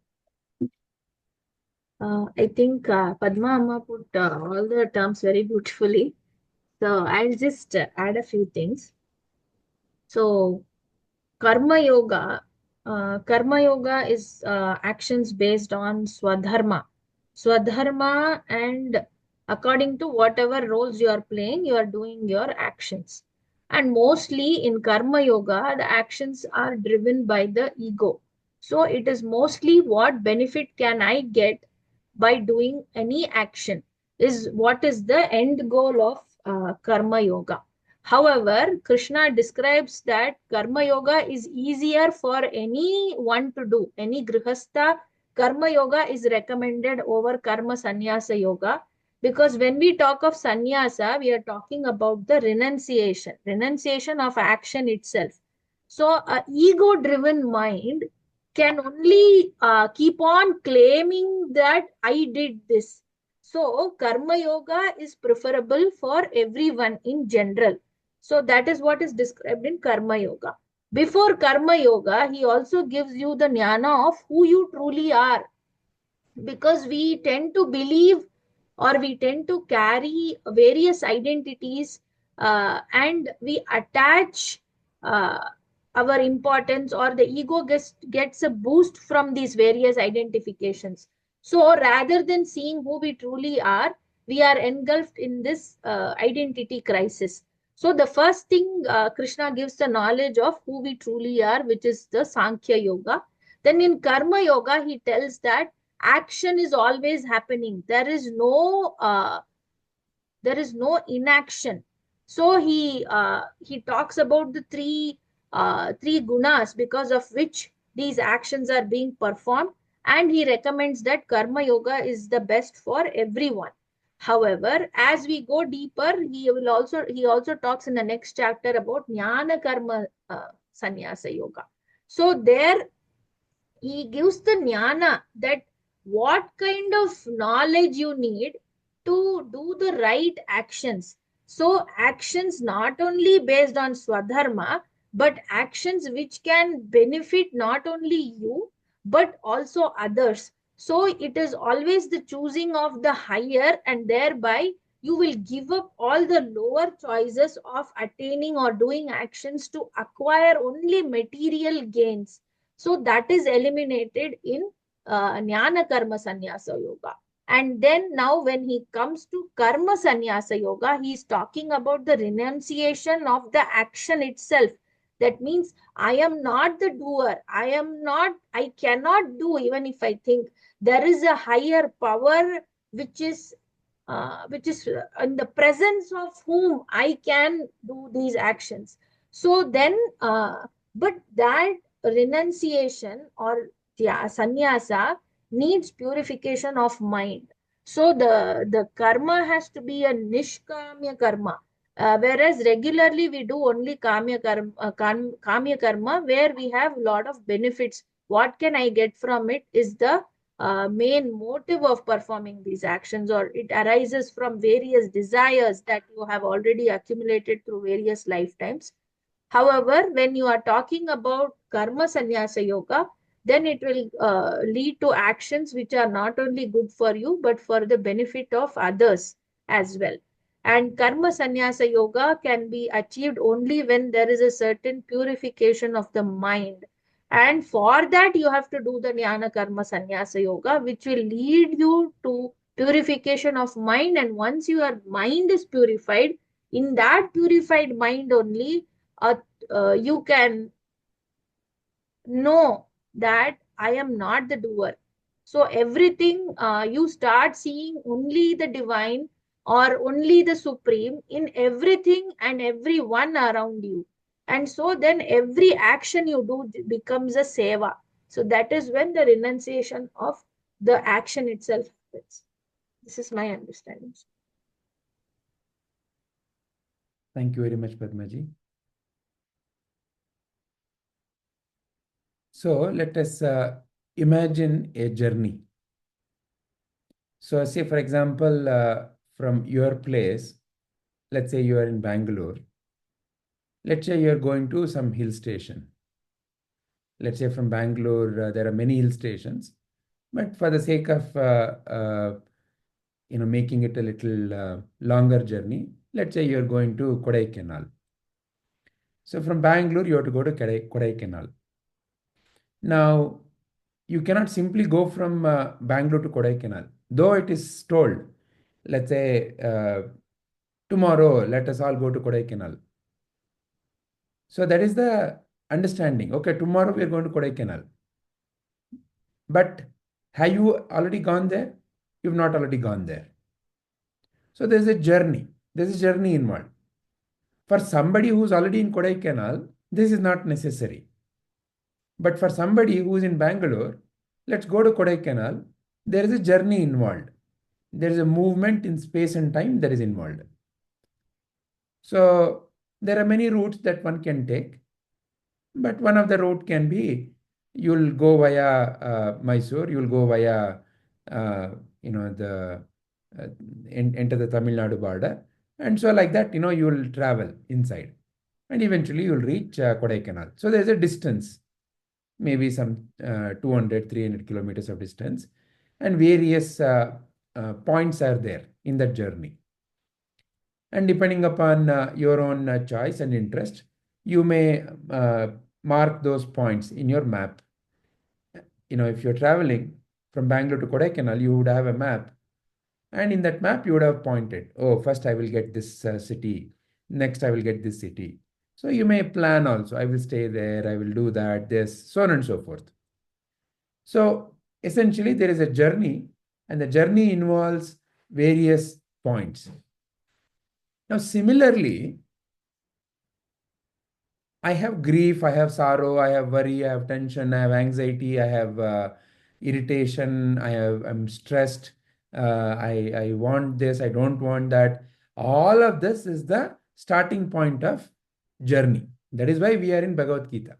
I think Padma Amma put all the terms very beautifully. So I'll just add a few things. So Karma Yoga is actions based on Swadharma. Swadharma, and according to whatever roles you are playing, you are doing your actions. And mostly in Karma Yoga, the actions are driven by the ego. So it is mostly what benefit can I get by doing any action is what is the end goal of Karma Yoga. However, Krishna describes that Karma Yoga is easier for anyone to do. Any Grihastha, Karma Yoga is recommended over Karma Sanyasa Yoga, because when we talk of Sanyasa, we are talking about the renunciation of action itself. So an ego-driven mind can only keep on claiming that I did this. So Karma Yoga is preferable for everyone in general. So that is what is described in Karma Yoga. Before Karma Yoga, he also gives you the jnana of who you truly are. Because we tend to believe or we tend to carry various identities and we attach our importance, or the ego gets a boost from these various identifications. So rather than seeing who we truly are, we are engulfed in this identity crisis. So the first thing Krishna gives the knowledge of who we truly are, which is the Sankhya Yoga. Then in Karma Yoga, he tells that action is always happening. There is no inaction. So he talks about the three gunas because of which these actions are being performed, and he recommends that Karma Yoga is the best for everyone. However, as we go deeper, he also talks in the next chapter about Jnana Karma Sanyasa Yoga. So there he gives the jnana that what kind of knowledge you need to do the right actions. So actions not only based on Swadharma, but actions which can benefit not only you, but also others. So it is always the choosing of the higher, and thereby you will give up all the lower choices of attaining or doing actions to acquire only material gains. So that is eliminated in Jnana Karma Sanyasa Yoga. And then now when he comes to Karma Sanyasa Yoga, he is talking about the renunciation of the action itself. That means I am not the doer. I cannot do even if I think. There is a higher power which is in the presence of whom I can do these actions. So then, but that renunciation or sannyasa needs purification of mind. So the karma has to be a nishkamya karma. Whereas regularly we do only kamya karma, where we have a lot of benefits. What can I get from it is the main motive of performing these actions, or it arises from various desires that you have already accumulated through various lifetimes. However, when you are talking about karma sannyasa yoga, then it will lead to actions which are not only good for you, but for the benefit of others as well. And karma sannyasa yoga can be achieved only when there is a certain purification of the mind. And for that, you have to do the jnana karma sannyasa yoga, which will lead you to purification of mind. And once your mind is purified, in that purified mind only, you can know that I am not the doer. So everything you start seeing only the divine or only the supreme in everything and everyone around you. And so then every action you do becomes a seva. So that is when the renunciation of the action itself happens. This is my understanding. Thank you very much, Padmaji. So let us imagine a journey. So say, for example, from your place, let's say you are in Bangalore. Let's say you are going to some hill station. Let's say from Bangalore, there are many hill stations. But for the sake of making it a little longer journey, let's say you are going to Kodaikanal. So from Bangalore, you have to go to Kodaikanal. Now, you cannot simply go from Bangalore to Kodaikanal, though it is told, let's say, tomorrow, let us all go to Kodaikanal. So that is the understanding. Okay, tomorrow we are going to Kodaikanal. But have you already gone there? You've not already gone there. So there's a journey. There's a journey involved. For somebody who's already in Kodaikanal, this is not necessary. But for somebody who is in Bangalore, let's go to Kodaikanal, there is a journey involved. There is a movement in space and time that is involved. So there are many routes that one can take, but one of the route can be you'll go via Mysore, you'll go via enter the Tamil Nadu border, and so like that you'll travel inside, and eventually you'll reach Kodaikanal. So there's a distance, maybe some 200-300 kilometers of distance, and various points are there in that journey. And depending upon your own choice and interest, you may mark those points in your map. If you're traveling from Bangalore to Kodaikanal, you would have a map. And in that map, you would have pointed, oh, first I will get this city. Next, I will get this city. So you may plan also, I will stay there, I will do that, this, so on and so forth. So essentially, there is a journey, and the journey involves various points. Now, similarly, I have grief, I have sorrow, I have worry, I have tension, I have anxiety, I have irritation, I'm stressed, I want this, I don't want that. All of this is the starting point of journey. That is why we are in Bhagavadgita.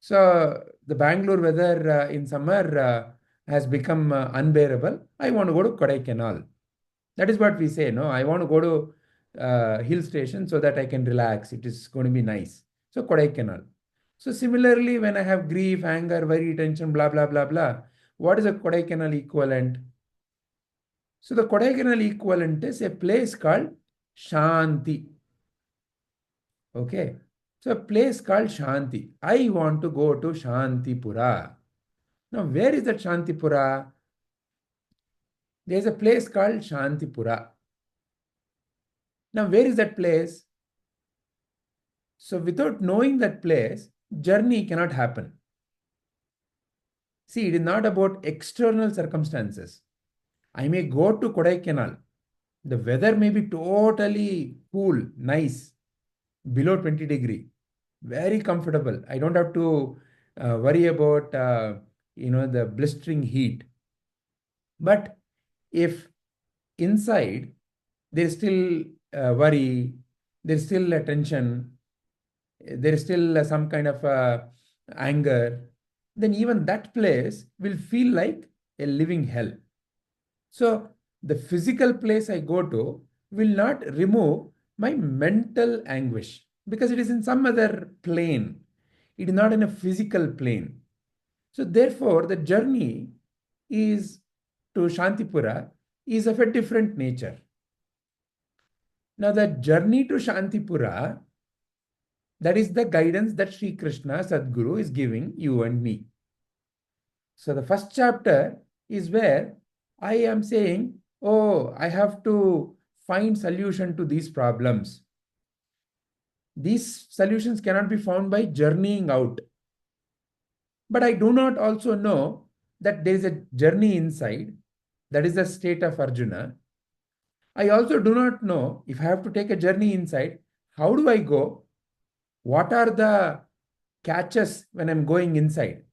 So the Bangalore weather in summer has become unbearable. I want to go to Kodaikanal. That is what we say, no? I want to go to hill station so that I can relax. It is going to be nice. So Kodaikanal. So similarly, when I have grief, anger, worry, tension, blah, blah, blah, blah, what is a Kodaikanal equivalent? So the Kodaikanal equivalent is a place called Shanti. Okay. So a place called Shanti. I want to go to Shantipura. Now, where is that Shantipura? There is a place called Shantipura. Now, where is that place? So without knowing that place, journey cannot happen. See, it is not about external circumstances. I may go to Kodaikanal. The weather may be totally cool, nice, below 20 degree, very comfortable. I don't have to worry about the blistering heat. But if inside there is still worry, there's still a tension, there is still some kind of anger, then even that place will feel like a living hell. So the physical place I go to will not remove my mental anguish because it is in some other plane. It is not in a physical plane. So therefore, the journey is to Shantipura is of a different nature. Now, the journey to Shantipura, that is the guidance that Sri Krishna Sadguru is giving you and me. So the first chapter is where I am saying, oh, I have to find solution to these problems. These solutions cannot be found by journeying out. But I do not also know that there is a journey inside. That is the state of Arjuna. I also do not know if I have to take a journey inside, how do I go? What are the catches when I'm going inside?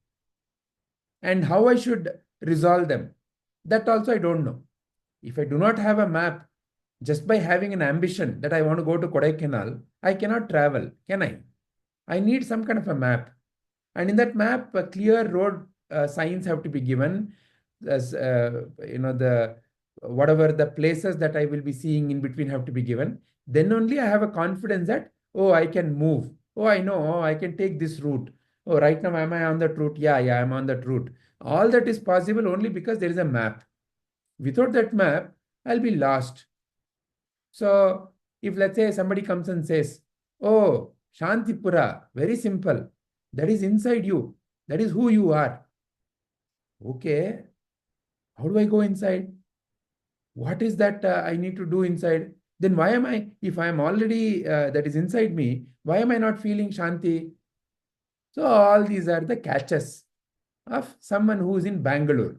And how I should resolve them? That also I don't know. If I do not have a map, just by having an ambition that I want to go to Kodaikanal, I cannot travel, can I? I need some kind of a map. And in that map, a clear road signs have to be given. As the whatever the places that I will be seeing in between have to be given. Then only I have a confidence that, oh, I can move. Oh, I know, oh, I can take this route. Oh, right now, am I on that route? Yeah, I'm on that route. All that is possible only because there is a map. Without that map, I'll be lost. So if let's say somebody comes and says, oh, Shantipura, very simple. That is inside you. That is who you are. Okay. How do I go inside? What is that I need to do inside? Then why am I, if I am already, that is inside me, why am I not feeling Shanti? So all these are the catches of someone who is in Bangalore.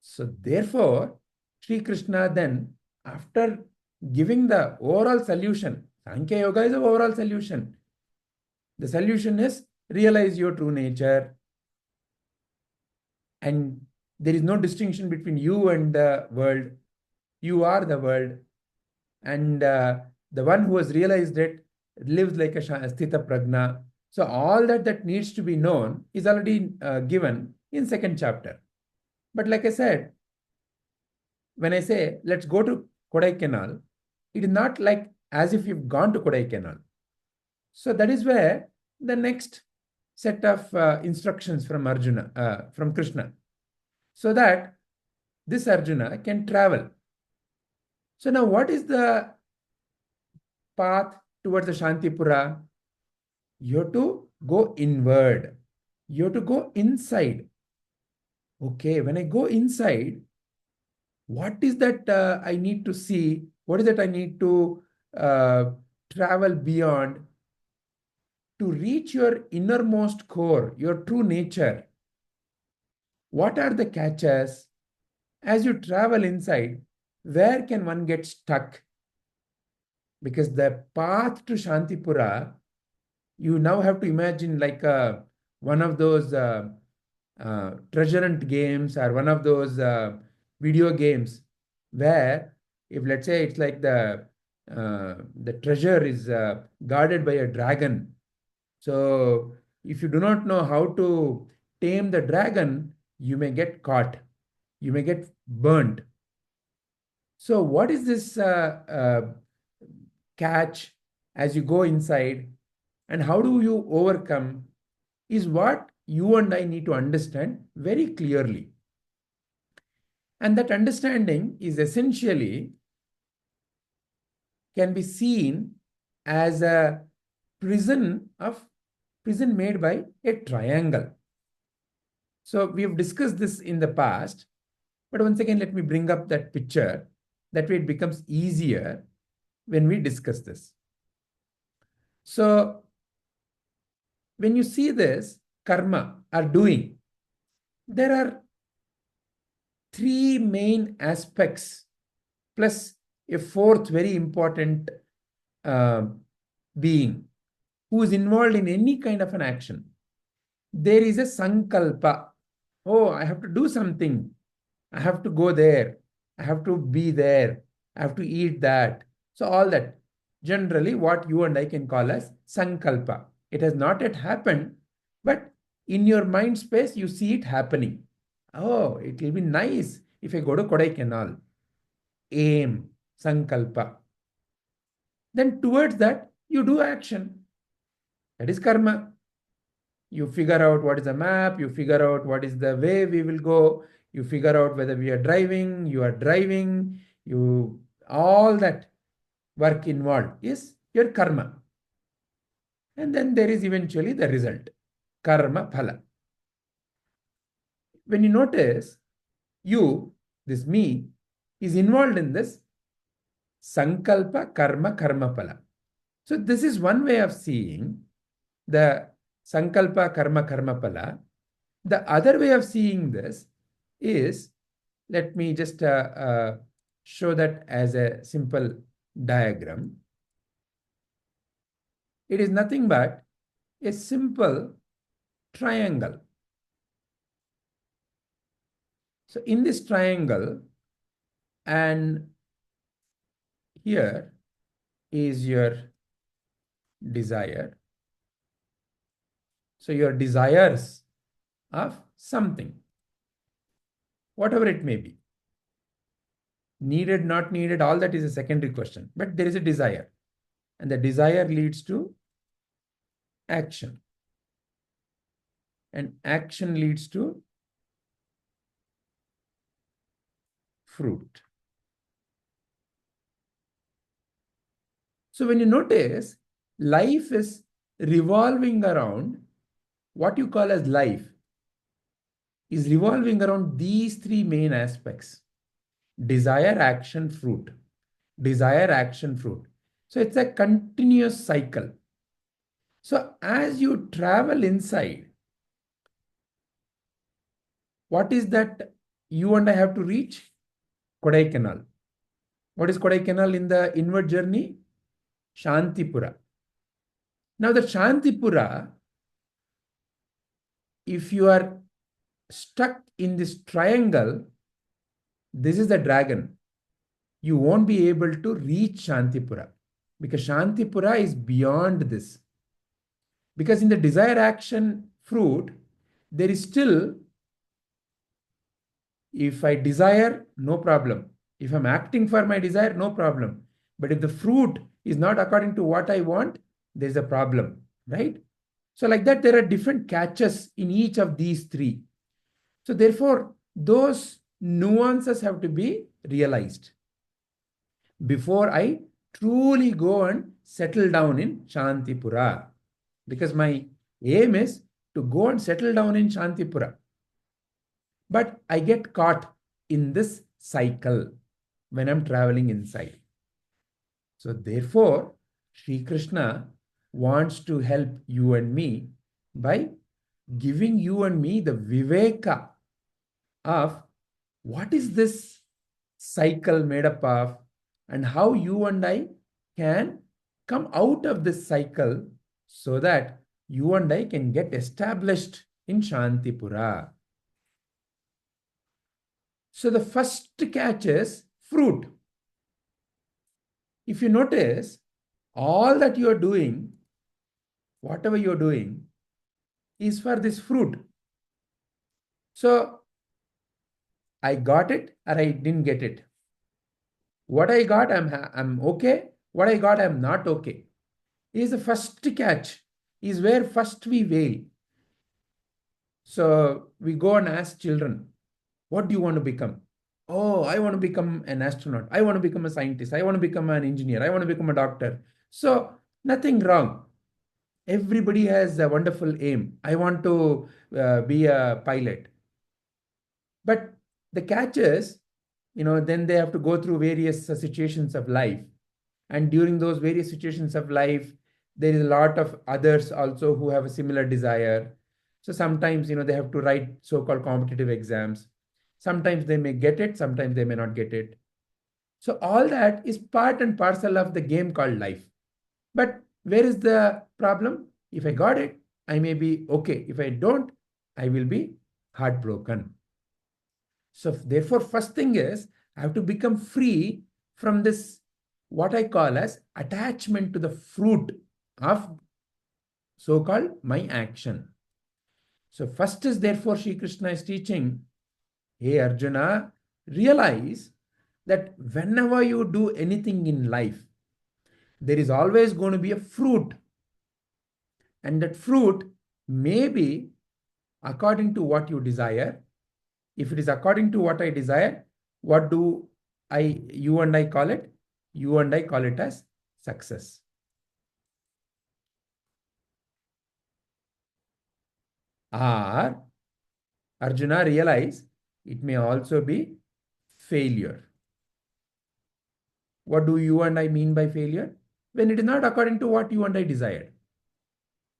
So therefore, Sri Krishna then, after giving the overall solution, Sankhya Yoga is an overall solution. The solution is realize your true nature. And there is no distinction between you and the world. You are the world. And the one who has realized it lives like a Sthita Prajna. So all that needs to be known is already given in second chapter. But like I said, when I say, let's go to Kodaikanal, it is not like as if you've gone to Kodaikanal. So that is where the next set of instructions from Arjuna, from Krishna, so that this Arjuna can travel. So now what is the path towards the Shantipura? You have to go inward. You have to go inside. Okay, when I go inside, what is that I need to see? What is that I need to travel beyond to reach your innermost core, your true nature? What are the catches? As you travel inside, where can one get stuck? Because the path to Shantipura, you now have to imagine like one of those treasure hunt games or one of those video games where if let's say it's like the treasure is guarded by a dragon. So if you do not know how to tame the dragon, you may get caught. You may get burnt. So what is this catch as you go inside and how do you overcome is what you and I need to understand very clearly. And that understanding is essentially can be seen as a prison made by a triangle. So we have discussed this in the past, but once again, let me bring up that picture. That way it becomes easier when we discuss this. So when you see this karma or doing, there are three main aspects plus a fourth very important being who is involved in any kind of an action. There is a sankalpa. Oh, I have to do something. I have to go there. I have to be there. I have to eat that. So all that. generally what you and I can call as sankalpa. It has not yet happened, but in your mind space, you see it happening. Oh, it will be nice if I go to Kodaikanal. Aim, sankalpa. Then towards that, you do action. That is karma. You figure out what is the map, you figure out what is the way we will go, you figure out whether we are driving, you are driving, all that work involved is your karma. And then there is eventually the result, karma phala. When you notice, this me, is involved in this sankalpa, karma, karma phala. So this is one way of seeing the sankalpa, karma, karma phala. The other way of seeing this is, let me just show that as a simple diagram. It is nothing but a simple triangle. So in this triangle, and here is your desire. So your desires of something, whatever it may be. Needed, not needed, all that is a secondary question. But there is a desire. And the desire leads to action. And action leads to fruit. So when you notice, life is revolving around what you call as life, is revolving around these three main aspects: desire, action, fruit. Desire, action, fruit. So it's a continuous cycle. So as you travel inside, what is that you and I have to reach? Kodaikanal. What is Kodaikanal in the inward journey? Shantipura. Now the Shantipura, if you are stuck in this triangle, this is the dragon. You won't be able to reach Shantipura, because Shantipura is beyond this. Because in the desire, action, fruit, there is still, if I desire, no problem. If I'm acting for my desire, no problem. But if the fruit is not according to what I want, there's a problem, right? So like that, there are different catches in each of these three. So therefore, those nuances have to be realized before I truly go and settle down in Shantipura. Because my aim is to go and settle down in Shantipura. But I get caught in this cycle when I'm traveling inside. So therefore, Sri Krishna wants to help you and me by giving you and me the viveka of what is this cycle made up of, and how you and I can come out of this cycle so that you and I can get established in Shantipura. So the first catch is fruit. If you notice, all that you are doing, whatever you are doing, is for this fruit. So I got it or I didn't get it. What I got, I'm okay. What I got, I'm not okay. Is the first catch, is where first we wail. So we go and ask children, what do you want to become? Oh, I want to become an astronaut. I want to become a scientist. I want to become an engineer. I want to become a doctor. So nothing wrong. Everybody has a wonderful aim. I want to be a pilot. But the catch is, then they have to go through various situations of life. And during those various situations of life, there is a lot of others also who have a similar desire. So sometimes, they have to write so-called competitive exams. Sometimes they may get it, sometimes they may not get it. So all that is part and parcel of the game called life. But where is the problem? If I got it, I may be okay. If I don't, I will be heartbroken. So therefore, first thing is, I have to become free from this what I call as attachment to the fruit of so-called my action. So first is therefore Sri Krishna is teaching, hey Arjuna, realize that whenever you do anything in life, there is always going to be a fruit. And that fruit may be according to what you desire. If it is according to what I desire, what do you and I call it? You and I call it as success. Or Arjuna realize it may also be failure. What do you and I mean by failure? When it is not according to what you and I desired.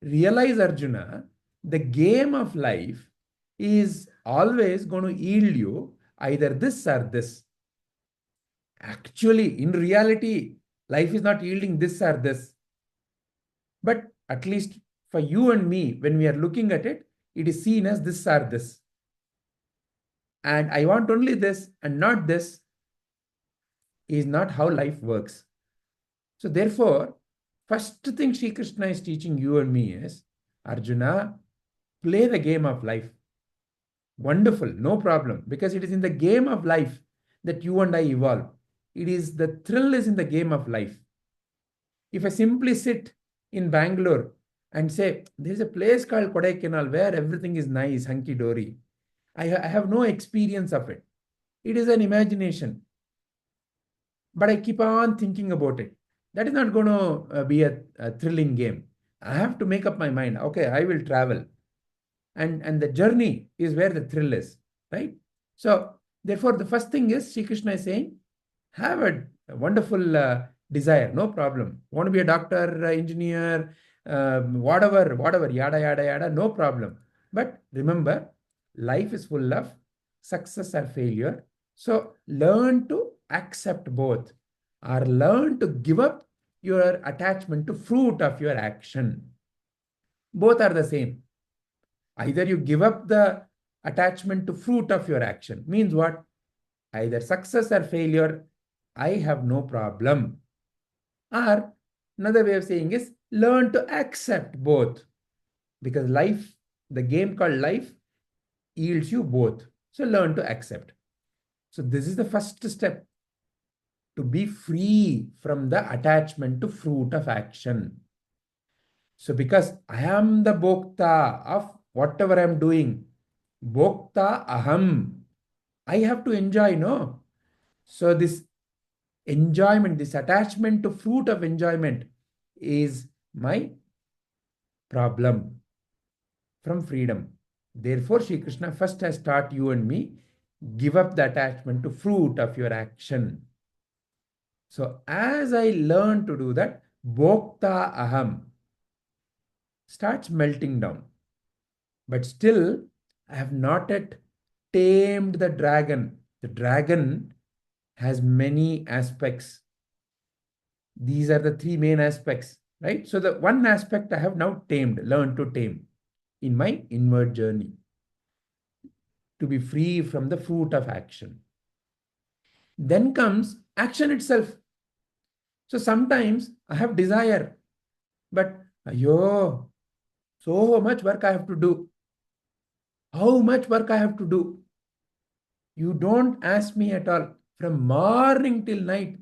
Realize, Arjuna, the game of life is always going to yield you either this or this. Actually, in reality, life is not yielding this or this. But at least for you and me, when we are looking at it, it is seen as this or this. And I want only this and not this is not how life works. So therefore, first thing Sri Krishna is teaching you and me is, Arjuna, play the game of life. Wonderful, no problem, because it is in the game of life that you and I evolve. It is the thrill is in the game of life. If I simply sit in Bangalore and say, there is a place called Kodaikanal where everything is nice, hunky-dory, I have no experience of it. It is an imagination. But I keep on thinking about it. That is not going to be a thrilling game. I have to make up my mind. Okay, I will travel. And the journey is where the thrill is, right? So therefore, the first thing is Sri Krishna is saying, have a wonderful desire, no problem. Want to be a doctor, engineer, whatever, yada, yada, yada, no problem. But remember, life is full of success or failure. So learn to accept both, or learn to give up your attachment to fruit of your action. Both are the same. Either you give up the attachment to fruit of your action. Means what? Either success or failure, I have no problem. Or another way of saying is learn to accept both. Because life, the game called life, yields you both. So learn to accept. So this is the first step, to be free from the attachment to fruit of action. So because I am the bhokta of whatever I am doing, bhokta aham, I have to enjoy, no? So this enjoyment, this attachment to fruit of enjoyment is my problem from freedom. Therefore, Sri Krishna first has taught you and me, give up the attachment to fruit of your action. So as I learn to do that, bhokta aham starts melting down. But still, I have not yet tamed the dragon. The dragon has many aspects. These are the three main aspects, right? So the one aspect I have now tamed, learned to tame in my inward journey, to be free from the fruit of action. Then comes action itself. So sometimes I have desire, but ayo, so much work I have to do. How much work I have to do? You don't ask me at all. From morning till night,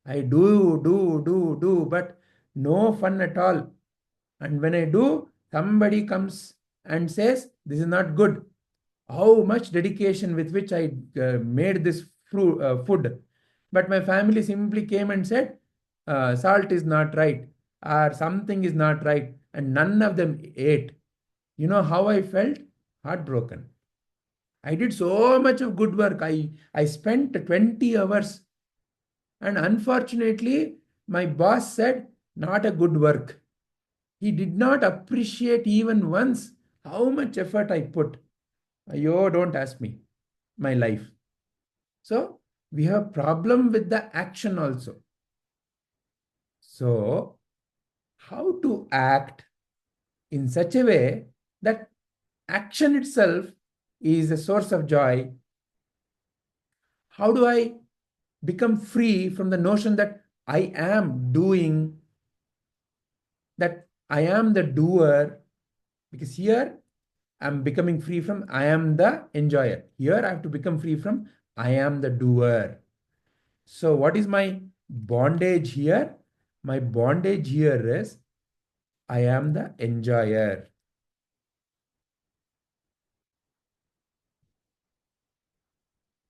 I do, but no fun at all. And when I do, somebody comes and says, this is not good. How much dedication with which I made this food. But my family simply came and said, salt is not right, or something is not right, and none of them ate. You know how I felt? Heartbroken. I did so much of good work. I spent 20 hours. And unfortunately, my boss said, not a good work. He did not appreciate even once how much effort I put. Ayo, don't ask me. My life. So, we have problem with the action also. So, how to act in such a way that action itself is a source of joy? How do I become free from the notion that I am doing, that I am the doer, because here I'm becoming free from I am the enjoyer. Here I have to become free from I am the doer. So what is my bondage here? My bondage here is I am the enjoyer.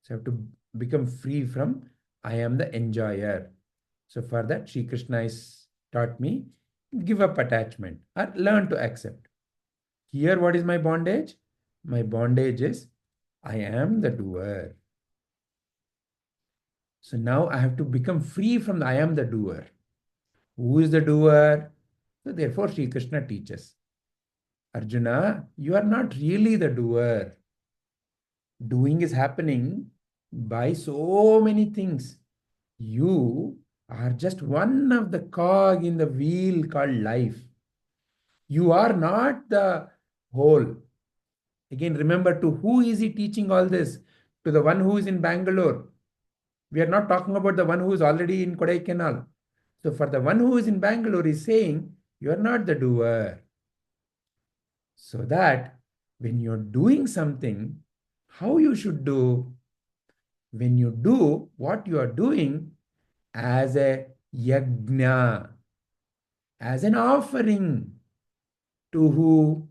So I have to become free from I am the enjoyer. So for that, Sri Krishna has taught me, give up attachment or learn to accept. Here, what is my bondage? My bondage is I am the doer. So now I have to become free from the I am the doer. Who is the doer? So therefore, Sri Krishna teaches, Arjuna, you are not really the doer. Doing is happening by so many things. You are just one of the cog in the wheel called life. You are not the whole. Again, remember, to who is he teaching all this? To the one who is in Bangalore. We are not talking about the one who is already in Kodaikanal. So for the one who is in Bangalore, he is saying, you are not the doer. So that when you're doing something, how you should do? When you do what you are doing as a yajna, as an offering, to who?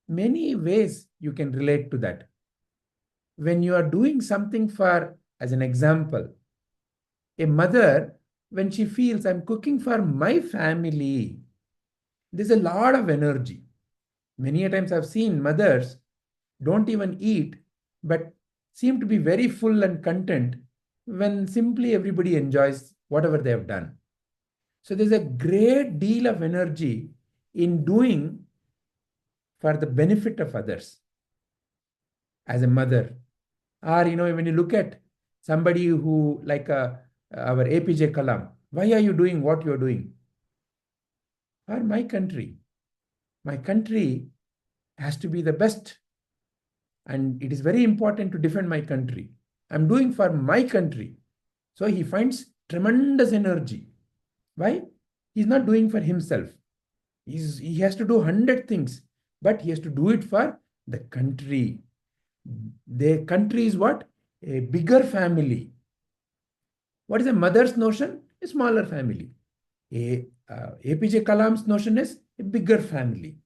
Many ways you can relate to that. When you are doing something for, as an example, a mother, when she feels I'm cooking for my family, there's a lot of energy. Many a times I've seen mothers don't even eat, but seem to be very full and content when simply everybody enjoys whatever they have done. So there's a great deal of energy in doing for the benefit of others as a mother. Or, when you look at somebody who, like our APJ Kalam, why are you doing what you're doing? For my country. My country has to be the best. And it is very important to defend my country. I'm doing for my country. So he finds tremendous energy. Why? He's not doing for himself. He has to do 100 things, but he has to do it for the country. The country is what? A bigger family. What is a mother's notion? A smaller family. APJ Kalam's notion is a bigger family,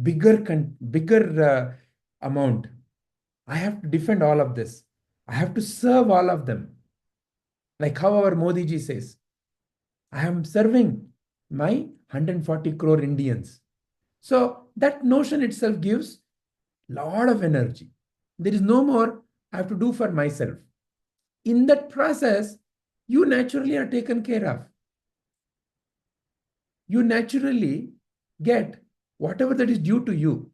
bigger amount. I have to defend all of this. I have to serve all of them. Like how our Modi ji says, I am serving my 140 crore Indians. So that notion itself gives a lot of energy. There is no more I have to do for myself. In that process, you naturally are taken care of. You naturally get whatever that is due to you.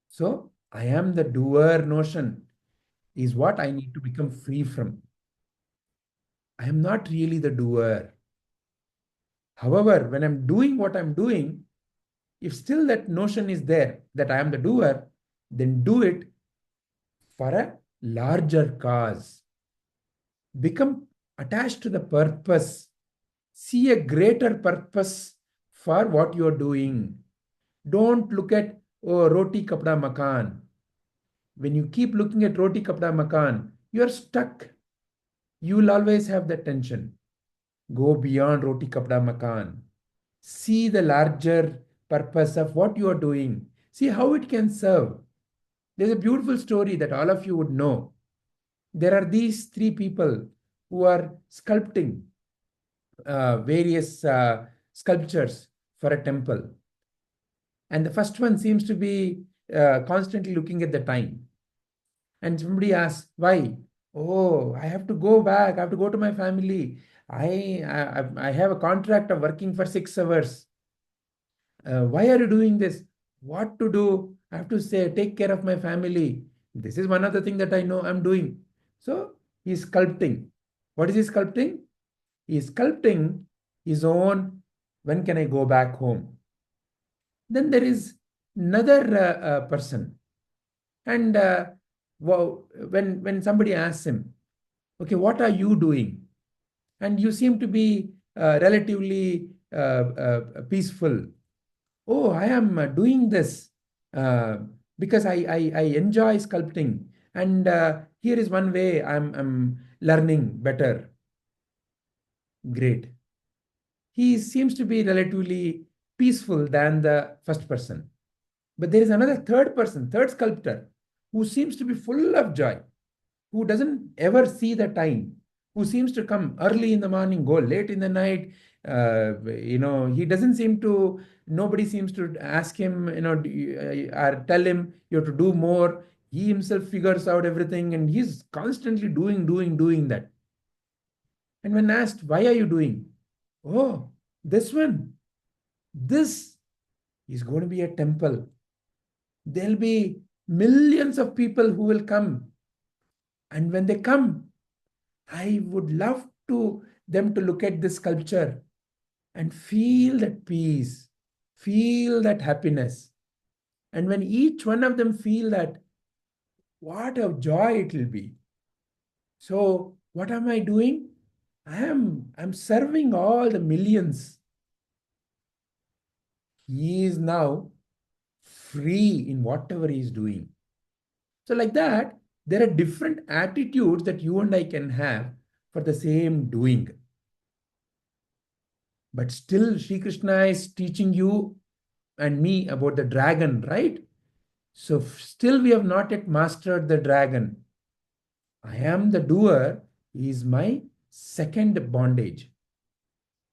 So I am the doer notion is what I need to become free from. I am not really the doer. However, when I'm doing what I'm doing, if still that notion is there that I am the doer, then do it for a larger cause. Become attached to the purpose. See a greater purpose for what you are doing. Don't look at, oh, roti kapda makan. When you keep looking at roti kapda makan, you are stuck. You will always have that tension. Go beyond roti kapda makan. See the larger purpose of what you are doing. See how it can serve. There's a beautiful story that all of you would know. There are these three people who are sculpting various sculptures for a temple. And the first one seems to be constantly looking at the time. And somebody asks, why? Oh, I have to go back. I have to go to my family. I have a contract of working for 6 hours. Why are you doing this? What to do? I have to say, take care of my family. This is one of the things that I know I'm doing. So he's sculpting. What is he sculpting? He's sculpting his own, when can I go back home? Then there is another person. And when somebody asks him, okay, what are you doing? and you seem to be relatively peaceful. Oh, I am doing this because I enjoy sculpting, and here is one way I'm learning better. Great. He seems to be relatively peaceful than the first person. But there is another third person, third sculptor, who seems to be full of joy, who doesn't ever see the time, who seems to come early in the morning, go late in the night. He doesn't seem to, nobody seems to ask him, or tell him you have to do more. He himself figures out everything and he's constantly doing that. And when asked, why are you doing? Oh, this one, this is going to be a temple. There'll be millions of people who will come. And when they come, I would love them to look at this sculpture and feel that peace, feel that happiness. And when each one of them feel that, what a joy it will be. So what am I doing? I'm serving all the millions. He is now free in whatever he is doing. So like that, there are different attitudes that you and I can have for the same doing. But still, Sri Krishna is teaching you and me about the dragon, right? So still we have not yet mastered the dragon. I am the doer is my second bondage,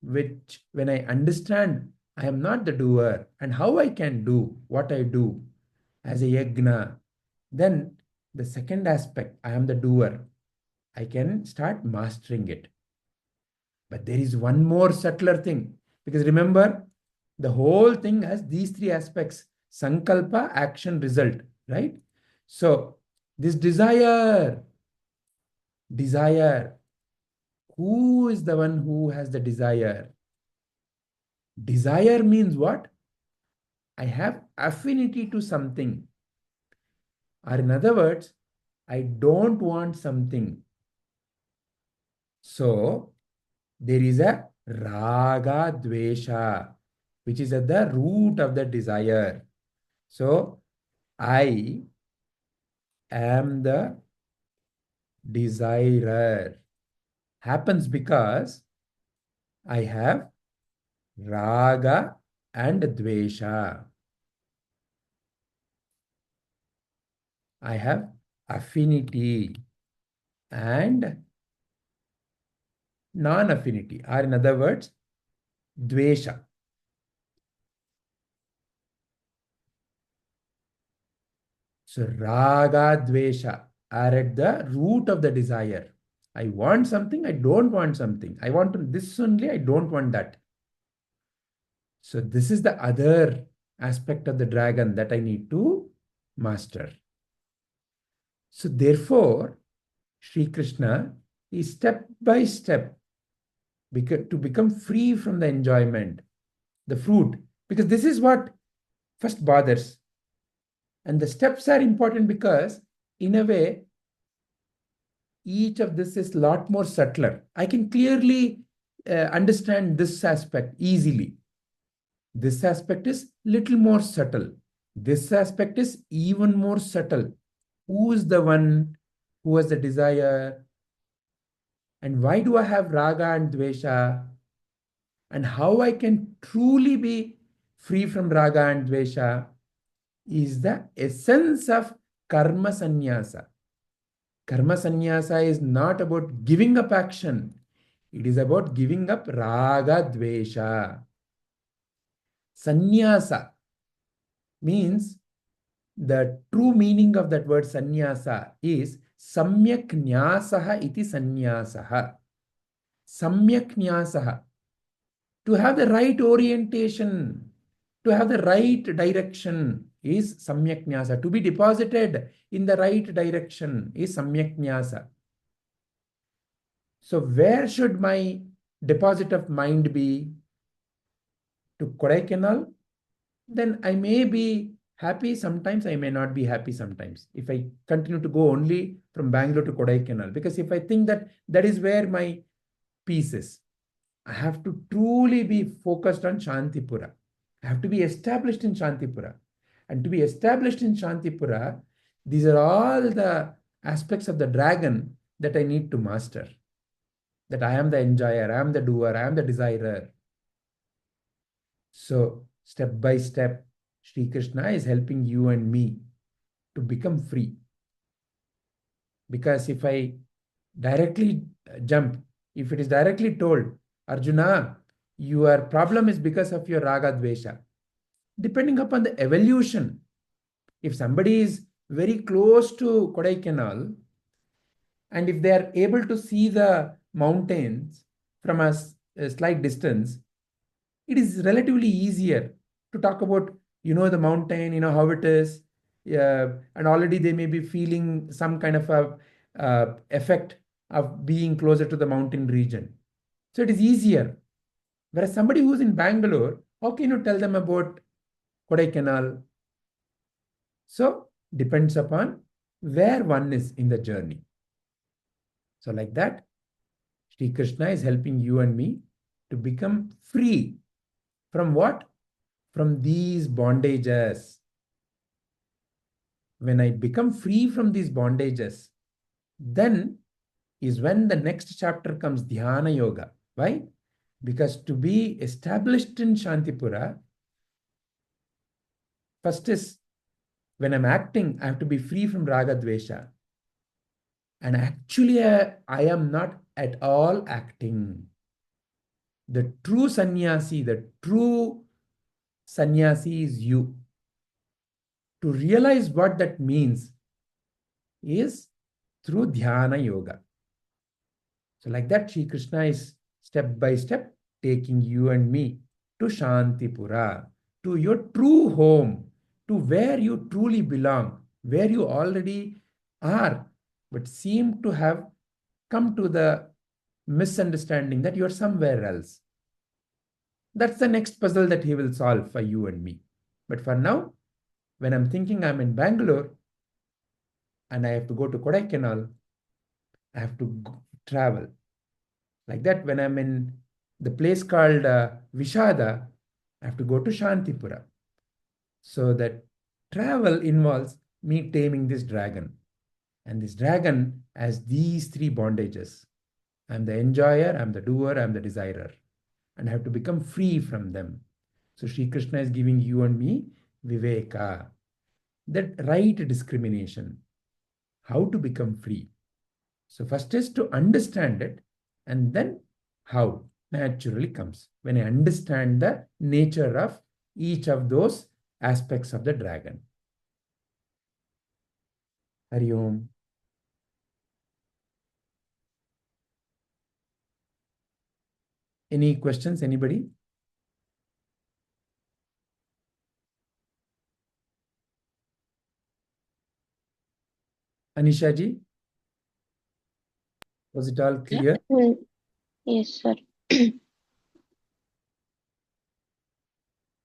which when I understand I am not the doer and how I can do what I do as a yajna, then the second aspect, I am the doer, I can start mastering it. But there is one more subtler thing, because remember, the whole thing has these three aspects: sankalpa, action, result, right? So this desire, who is the one who has the desire? Desire means what? I have affinity to something. Or in other words, I don't want something. So there is a raga dvesha, which is at the root of the desire. So I am the desirer. Happens because I have raga and dvesha. I have affinity and non-affinity, or in other words, dvesha. So raga, dvesha are at the root of the desire. I want something, I don't want something. I want this only, I don't want that. So this is the other aspect of the dragon that I need to master. So therefore, Sri Krishna is step by step to become free from the enjoyment, the fruit, because this is what first bothers. And the steps are important because, in a way, each of this is a lot more subtler. I can clearly understand this aspect easily. This aspect is little more subtle. This aspect is even more subtle. Who is the one who has the desire? And why do I have raga and dvesha? And how I can truly be free from raga and dvesha is the essence of karma sanyasa. Karma sanyasa is not about giving up action. It is about giving up raga dvesha. Sanyasa means, the true meaning of that word sanyasa is samyak nyasaha iti sanyasaha. Samyak nyasaha. To have the right orientation, to have the right direction is samyak nyasa. To be deposited in the right direction is samyak nyasa. So where should my deposit of mind be? To Kodaikanal? Then I may be happy sometimes, I may not be happy sometimes. If I continue to go only from Bangalore to Kodaikanal, because if I think that that is where my pieces. I have to truly be focused on Shantipura. I have to be established in Shantipura. And to be established in Shantipura, these are all the aspects of the dragon that I need to master. That I am the enjoyer, I am the doer, I am the desirer. So, step by step, Sri Krishna is helping you and me to become free. Because if I directly jump, if it is directly told, Arjuna, your problem is because of your raga dvesha. Depending upon the evolution, if somebody is very close to Kodaikanal, and if they are able to see the mountains from a slight distance, it is relatively easier to talk about, the mountain, how it is, and already they may be feeling some kind of a effect of being closer to the mountain region. So it is easier. Whereas somebody who's in Bangalore, how can you tell them about Kodaikanal? So depends upon where one is in the journey. So like that, Sri Krishna is helping you and me to become free from what? From these bondages. When I become free from these bondages, then is when the next chapter comes, Dhyana Yoga. Why? Because to be established in Shantipura, first is when I'm acting, I have to be free from Raga Dvesha. And actually, I am not at all acting. The true sannyasi is you. To realize what that means is through Dhyana Yoga. So like that, Sri Krishna is step by step taking you and me to Shantipura, to your true home, to where you truly belong, where you already are, but seem to have come to the misunderstanding that you're somewhere else. That's the next puzzle that he will solve for you and me. But for now, when I'm thinking I'm in Bangalore and I have to go to Kodaikanal, I have to travel. Like that, when I'm in the place called Vishada, I have to go to Shantipura. So that travel involves me taming this dragon. And this dragon has these three bondages. I'm the enjoyer, I'm the doer, I'm the desirer. And I have to become free from them. So Sri Krishna is giving you and me Viveka, that right discrimination, how to become free. So first is to understand it, and then how naturally comes when I understand the nature of each of those aspects of the dragon. Hari Om. Any questions, anybody? Anisha ji, was it all clear? Yes, sir.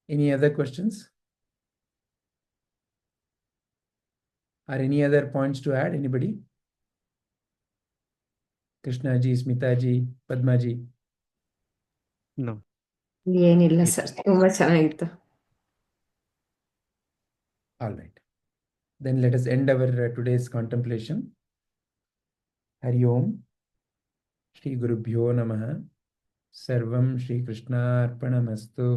Any other questions? Or any other points to add, anybody? Krishna ji, Smita ji, Padma ji. No. ಏನಿಲ್ಲ sir, ತುಂಬಾ ಚೆನ್ನಾಗಿತ್ತು. All right. Then let us end our today's contemplation. Hari Om. Shri Gurubhyo Namaha. Sarvam Shri Krishna Arpanamastu.